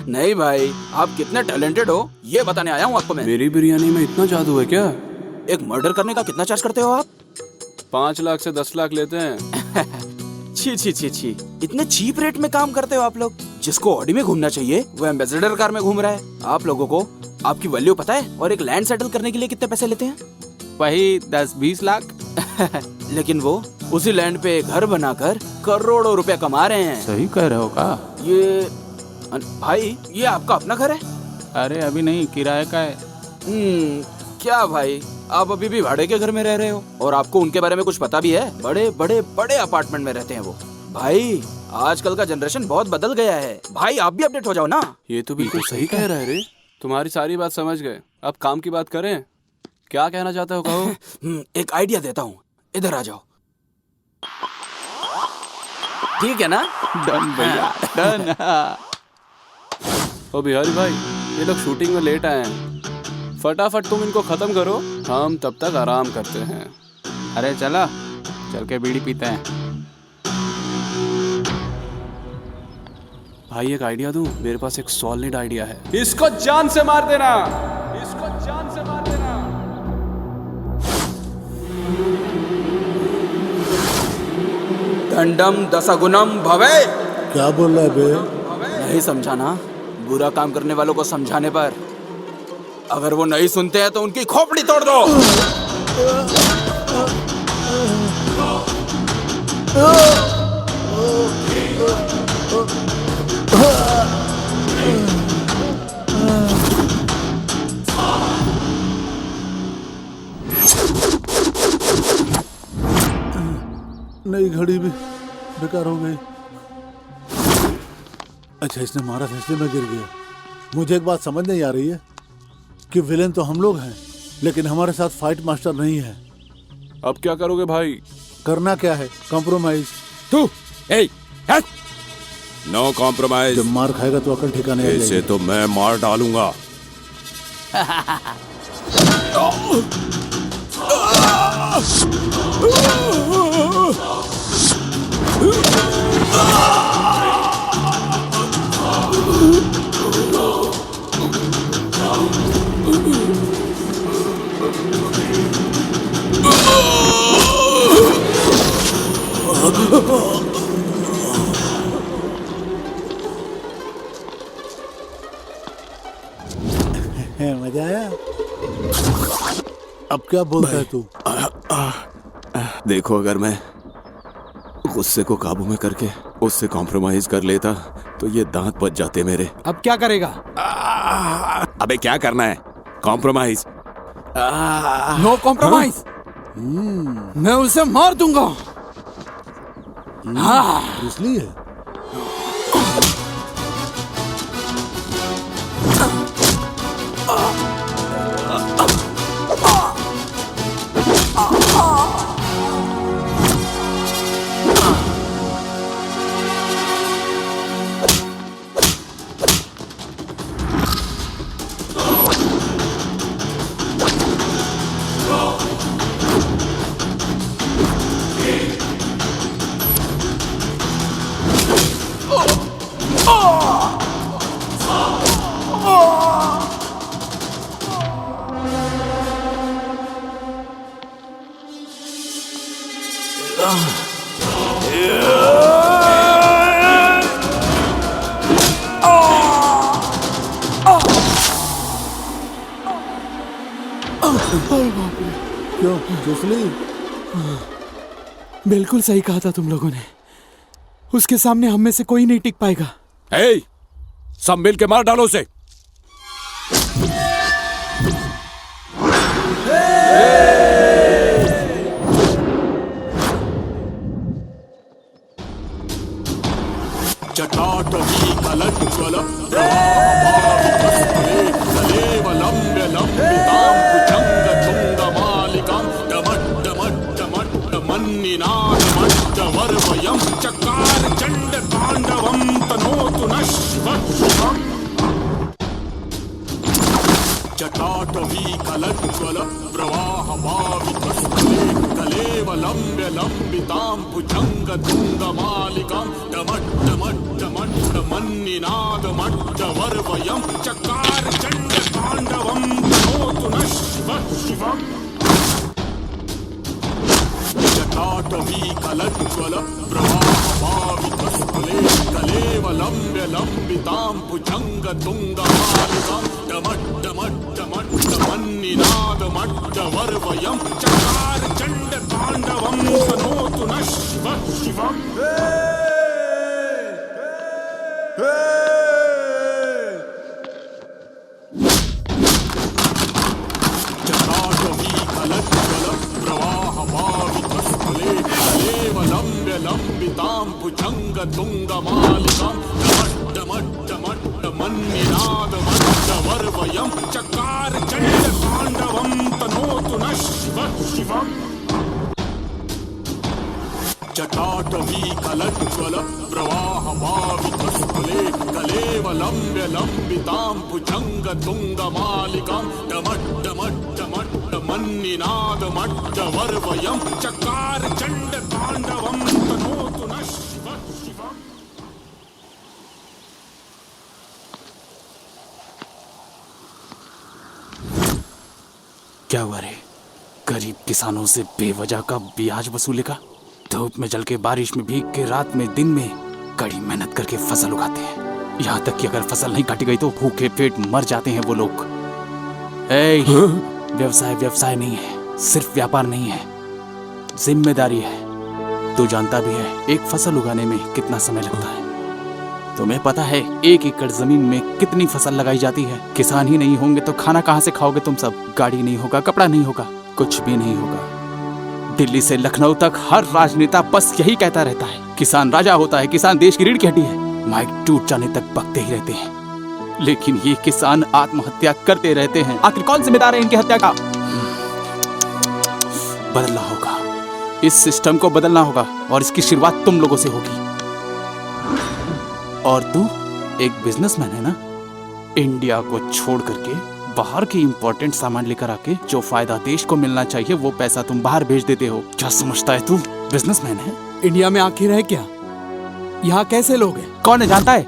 नहीं भाई, आप कितने टैलेंटेड हो ये बताने आया हूँ आपको मैं। मेरी बिरयानी में इतना जादू है क्या? एक मर्डर करने का कितना चार्ज करते हो आप? 5 लाख से 10 लाख लेते हैं। छी, इतने चीप रेट में काम करते हो आप लोग। जिसको ऑडी में घूमना चाहिए वो एम्बेसडर कार में घूम रहा है। आप लोगों को आपकी वैल्यू पता है? और एक लैंड सेटल करने के लिए कितने पैसे लेते हैं? वही 10-20 लाख। लेकिन वो उसी लैंड पे घर बनाकर करोड़ों रुपया कमा रहे हैं। सही कह रहे हो का? ये भाई, ये आपका अपना घर है? अरे अभी नहीं, किराए का है। क्या भाई, आप अभी भी भाड़े के घर में रह रहे हो? और आपको उनके बारे में कुछ पता भी है? बड़े अपार्टमेंट में रहते हैं वो। भाई आजकल का जनरेशन बहुत बदल गया है। भाई आप भी अपडेट हो जाओ ना। ये तो बिल्कुल सही कह रहा है रे। तुम्हारी सारी बात समझ गए, अब काम की बात करें। क्या कहना चाहते हो, कहो? एक आइडिया देता हूँ, इधर आ जाओ। ठीक है ना? डन भैया, डन। ओ बिहारी भाई, ये लोग शूटिंग में लेट आए हैं, फटाफट तुम इनको खत्म करो, हम तब तक आराम करते हैं। अरे चला, चल के बीड़ी पीते हैं। भाई एक आइडिया दूं? मेरे पास एक सॉलिड आइडिया है। इसको जान से मार देना, इसको जान से मार देना। दंडम दशगुणम भवे। क्या बोल रहा है बे? नहीं समझा ना? बुरा काम करने वालों को समझाने पर अगर वो नहीं सुनते हैं तो उनकी खोपड़ी तोड़ दो। नई घड़ी भी बेकार हो गई। अच्छा, इसने मारा था इसलिए मैं गिर गया। मुझे एक बात समझ नहीं आ रही है कि विलेन तो हम लोग हैं, लेकिन हमारे साथ फाइट मास्टर नहीं है। अब क्या करोगे भाई? करना क्या है? कॉम्प्रोमाइज। तू नो कॉम्प्रोमाइज। जब मार खाएगा तो अकल ठिकाने आ जाएगी। इसे तो मैं मार डालूंगा। मजा आया? अब क्या बोलता है तू? देखो, अगर मैं गुस्से को काबू में करके उससे कॉम्प्रोमाइज कर लेता तो ये दांत बच जाते मेरे। अब क्या करेगा? अबे क्या करना है? कॉम्प्रोमाइज। No compromise. मैं उसे मार दूंगा। इसलिए क्यों जुसली? बिल्कुल सही कहा था तुम लोगों ने। उसके सामने हम में से कोई नहीं टिक पाएगा। हे, सब मिल के मार डालो उसे। जटाटवी कलज्ज्वल कलेवलम्ब्य लम्बितां भुजङ्गतुङ्गमालिकां डमड्डमड्डमड्डमन्निनादमड्डवर्वयं चकार चण्डताण्डवं तनोतु नः शिवः। जटाटवी कलज्ज्वल प्रवाहपावितस्थले कलेवलम्ब्य लम्बितां भुजङ्गतुङ्गमालिकां डमड्डमड्डमड्डमन्निनादमड्डवर्वयं चकार चण्डताण्डवं तनोतु नः शिवः शिवः। जटाटवी कलज्ज्वल प्रवाहपावितस्थले कलेवलम्ब्य लम्बितां भुजङ्गतुङ्गमालिकां डमड्डमड्डमड्डमन्निनादमड्डवर्वयं चकार चण्डताण्डवं तनोतु नः शिवः शिवः। जटाटवी कलज्ज्वल प्रवाहपावितस्थले कलेवलम्ब्य लम्बितां भुजङ्गतुङ्गमालिकां डमड्डमड्डमन्निनादमड्डवर्वयं चकार चण्डताण्डवं तनोतु नः शिवः शिवः। जटाटवी कलज्ज्वल प्रवाहपावितस्थले कलेवलम्ब्य लम्बितां भुजङ्गतुङ्गमालिकां डमड्डमड्डमड्डमन्निनादमड्डवर्वयं चकार चण्डताण्डवं तनोतु नः शिवः शिवः। क्या हुआ रे? गरीब किसानों से बेवजह का ब्याज वसूलेगा? धूप में जल के, बारिश में भीग के, रात में दिन में कड़ी मेहनत करके फसल उगाते हैं। यहाँ तक कि अगर फसल नहीं काटी गई तो भूखे पेट मर जाते हैं वो लोग। व्यवसाय व्यवसाय नहीं है, सिर्फ व्यापार नहीं है, जिम्मेदारी है। तू जानता भी है एक फसल उगाने में कितना समय लगता है। तुम्हें पता है 1 एकड़ जमीन में कितनी फसल लगाई जाती है? किसान ही नहीं होंगे तो खाना कहाँ से खाओगे तुम सब? गाड़ी नहीं होगा, कपड़ा नहीं होगा, कुछ भी नहीं होगा। दिल्ली से लखनऊ तक हर राजनेता बस यही कहता रहता है, किसान राजा होता है, किसान देश की रीढ़ की हड्डी है। माइक टूट जाने तक बकते ही रहते हैं, लेकिन ये किसान आत्महत्या करते रहते हैं। आखिर कौन जिम्मेदार है इनकी हत्या का? बदलना होगा, इस सिस्टम को बदलना होगा और इसकी शुरुआत तुम लोगों से होगी। और तू एक बिजनेसमैन है ना? इंडिया को छोड़ करके बाहर के इंपॉर्टेंट सामान लेकर आके जो फायदा देश को मिलना चाहिए वो पैसा तुम बाहर भेज देते हो। क्या समझता है तू बिजनेसमैन है? इंडिया में आखिर है क्या? यहाँ कैसे लोग हैं? कौन है जानता है?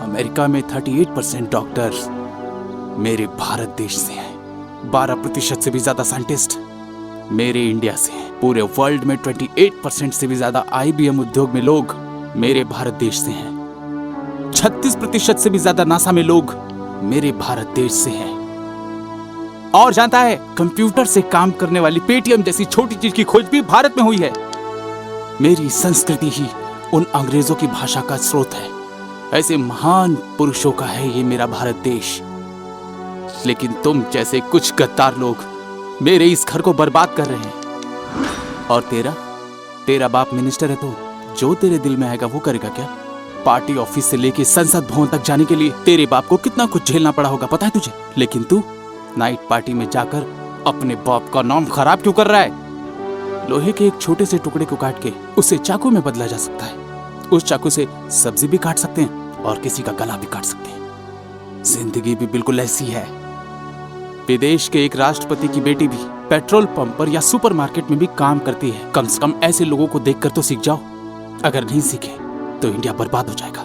अमेरिका में 38% डॉक्टर मेरे भारत देश से हैं। 12% से भी ज्यादा साइंटिस्ट मेरे इंडिया से हैं। पूरे वर्ल्ड में 28% से भी ज्यादा IBM उद्योग में लोग मेरे भारत देश से हैं। 36% से भी ज्यादा नासा में लोग मेरे भारत देश से हैं। और जानता है कंप्यूटर से काम करने वाली पेटीएम जैसी छोटी चीज की खोज भी भारत में हुई है। मेरी संस्कृति ही उन अंग्रेजों की भाषा का स्रोत है। ऐसे महान पुरुषों का है ये मेरा भारत देश। लेकिन तुम जैसे कुछ गद्दार लोग मेरे इस घर को बर्बाद कर रहे हैं। और तेरा बाप मिनिस्टर है तो जो तेरे दिल में आएगा वो करेगा क्या? पार्टी ऑफिस से लेके संसद भवन तक जाने के लिए तेरे बाप को कितना कुछ झेलना पड़ा होगा पता है तुझे? लेकिन तू नाइट पार्टी में जाकर अपने बाप का नाम खराब क्यों कर रहा है? लोहे के एक छोटे से टुकड़े को काट के उसे चाकू में बदला जा सकता है। उस चाकू से सब्जी भी काट सकते हैं और किसी का गला भी काट सकते हैं। जिंदगी भी बिल्कुल ऐसी है। विदेश के एक राष्ट्रपति की बेटी भी पेट्रोल पंप पर या सुपरमार्केट में भी काम करती है। कम से कम ऐसे लोगों को देखकर तो सीख जाओ। अगर नहीं सीखे तो इंडिया बर्बाद हो जाएगा।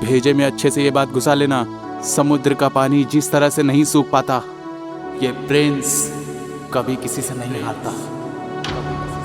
भेजे में अच्छे से ये बात घुसा लेना, समुद्र का पानी जिस तरह से नहीं सूख पाता, ये प्रिंस कभी किसी से नहीं हारता।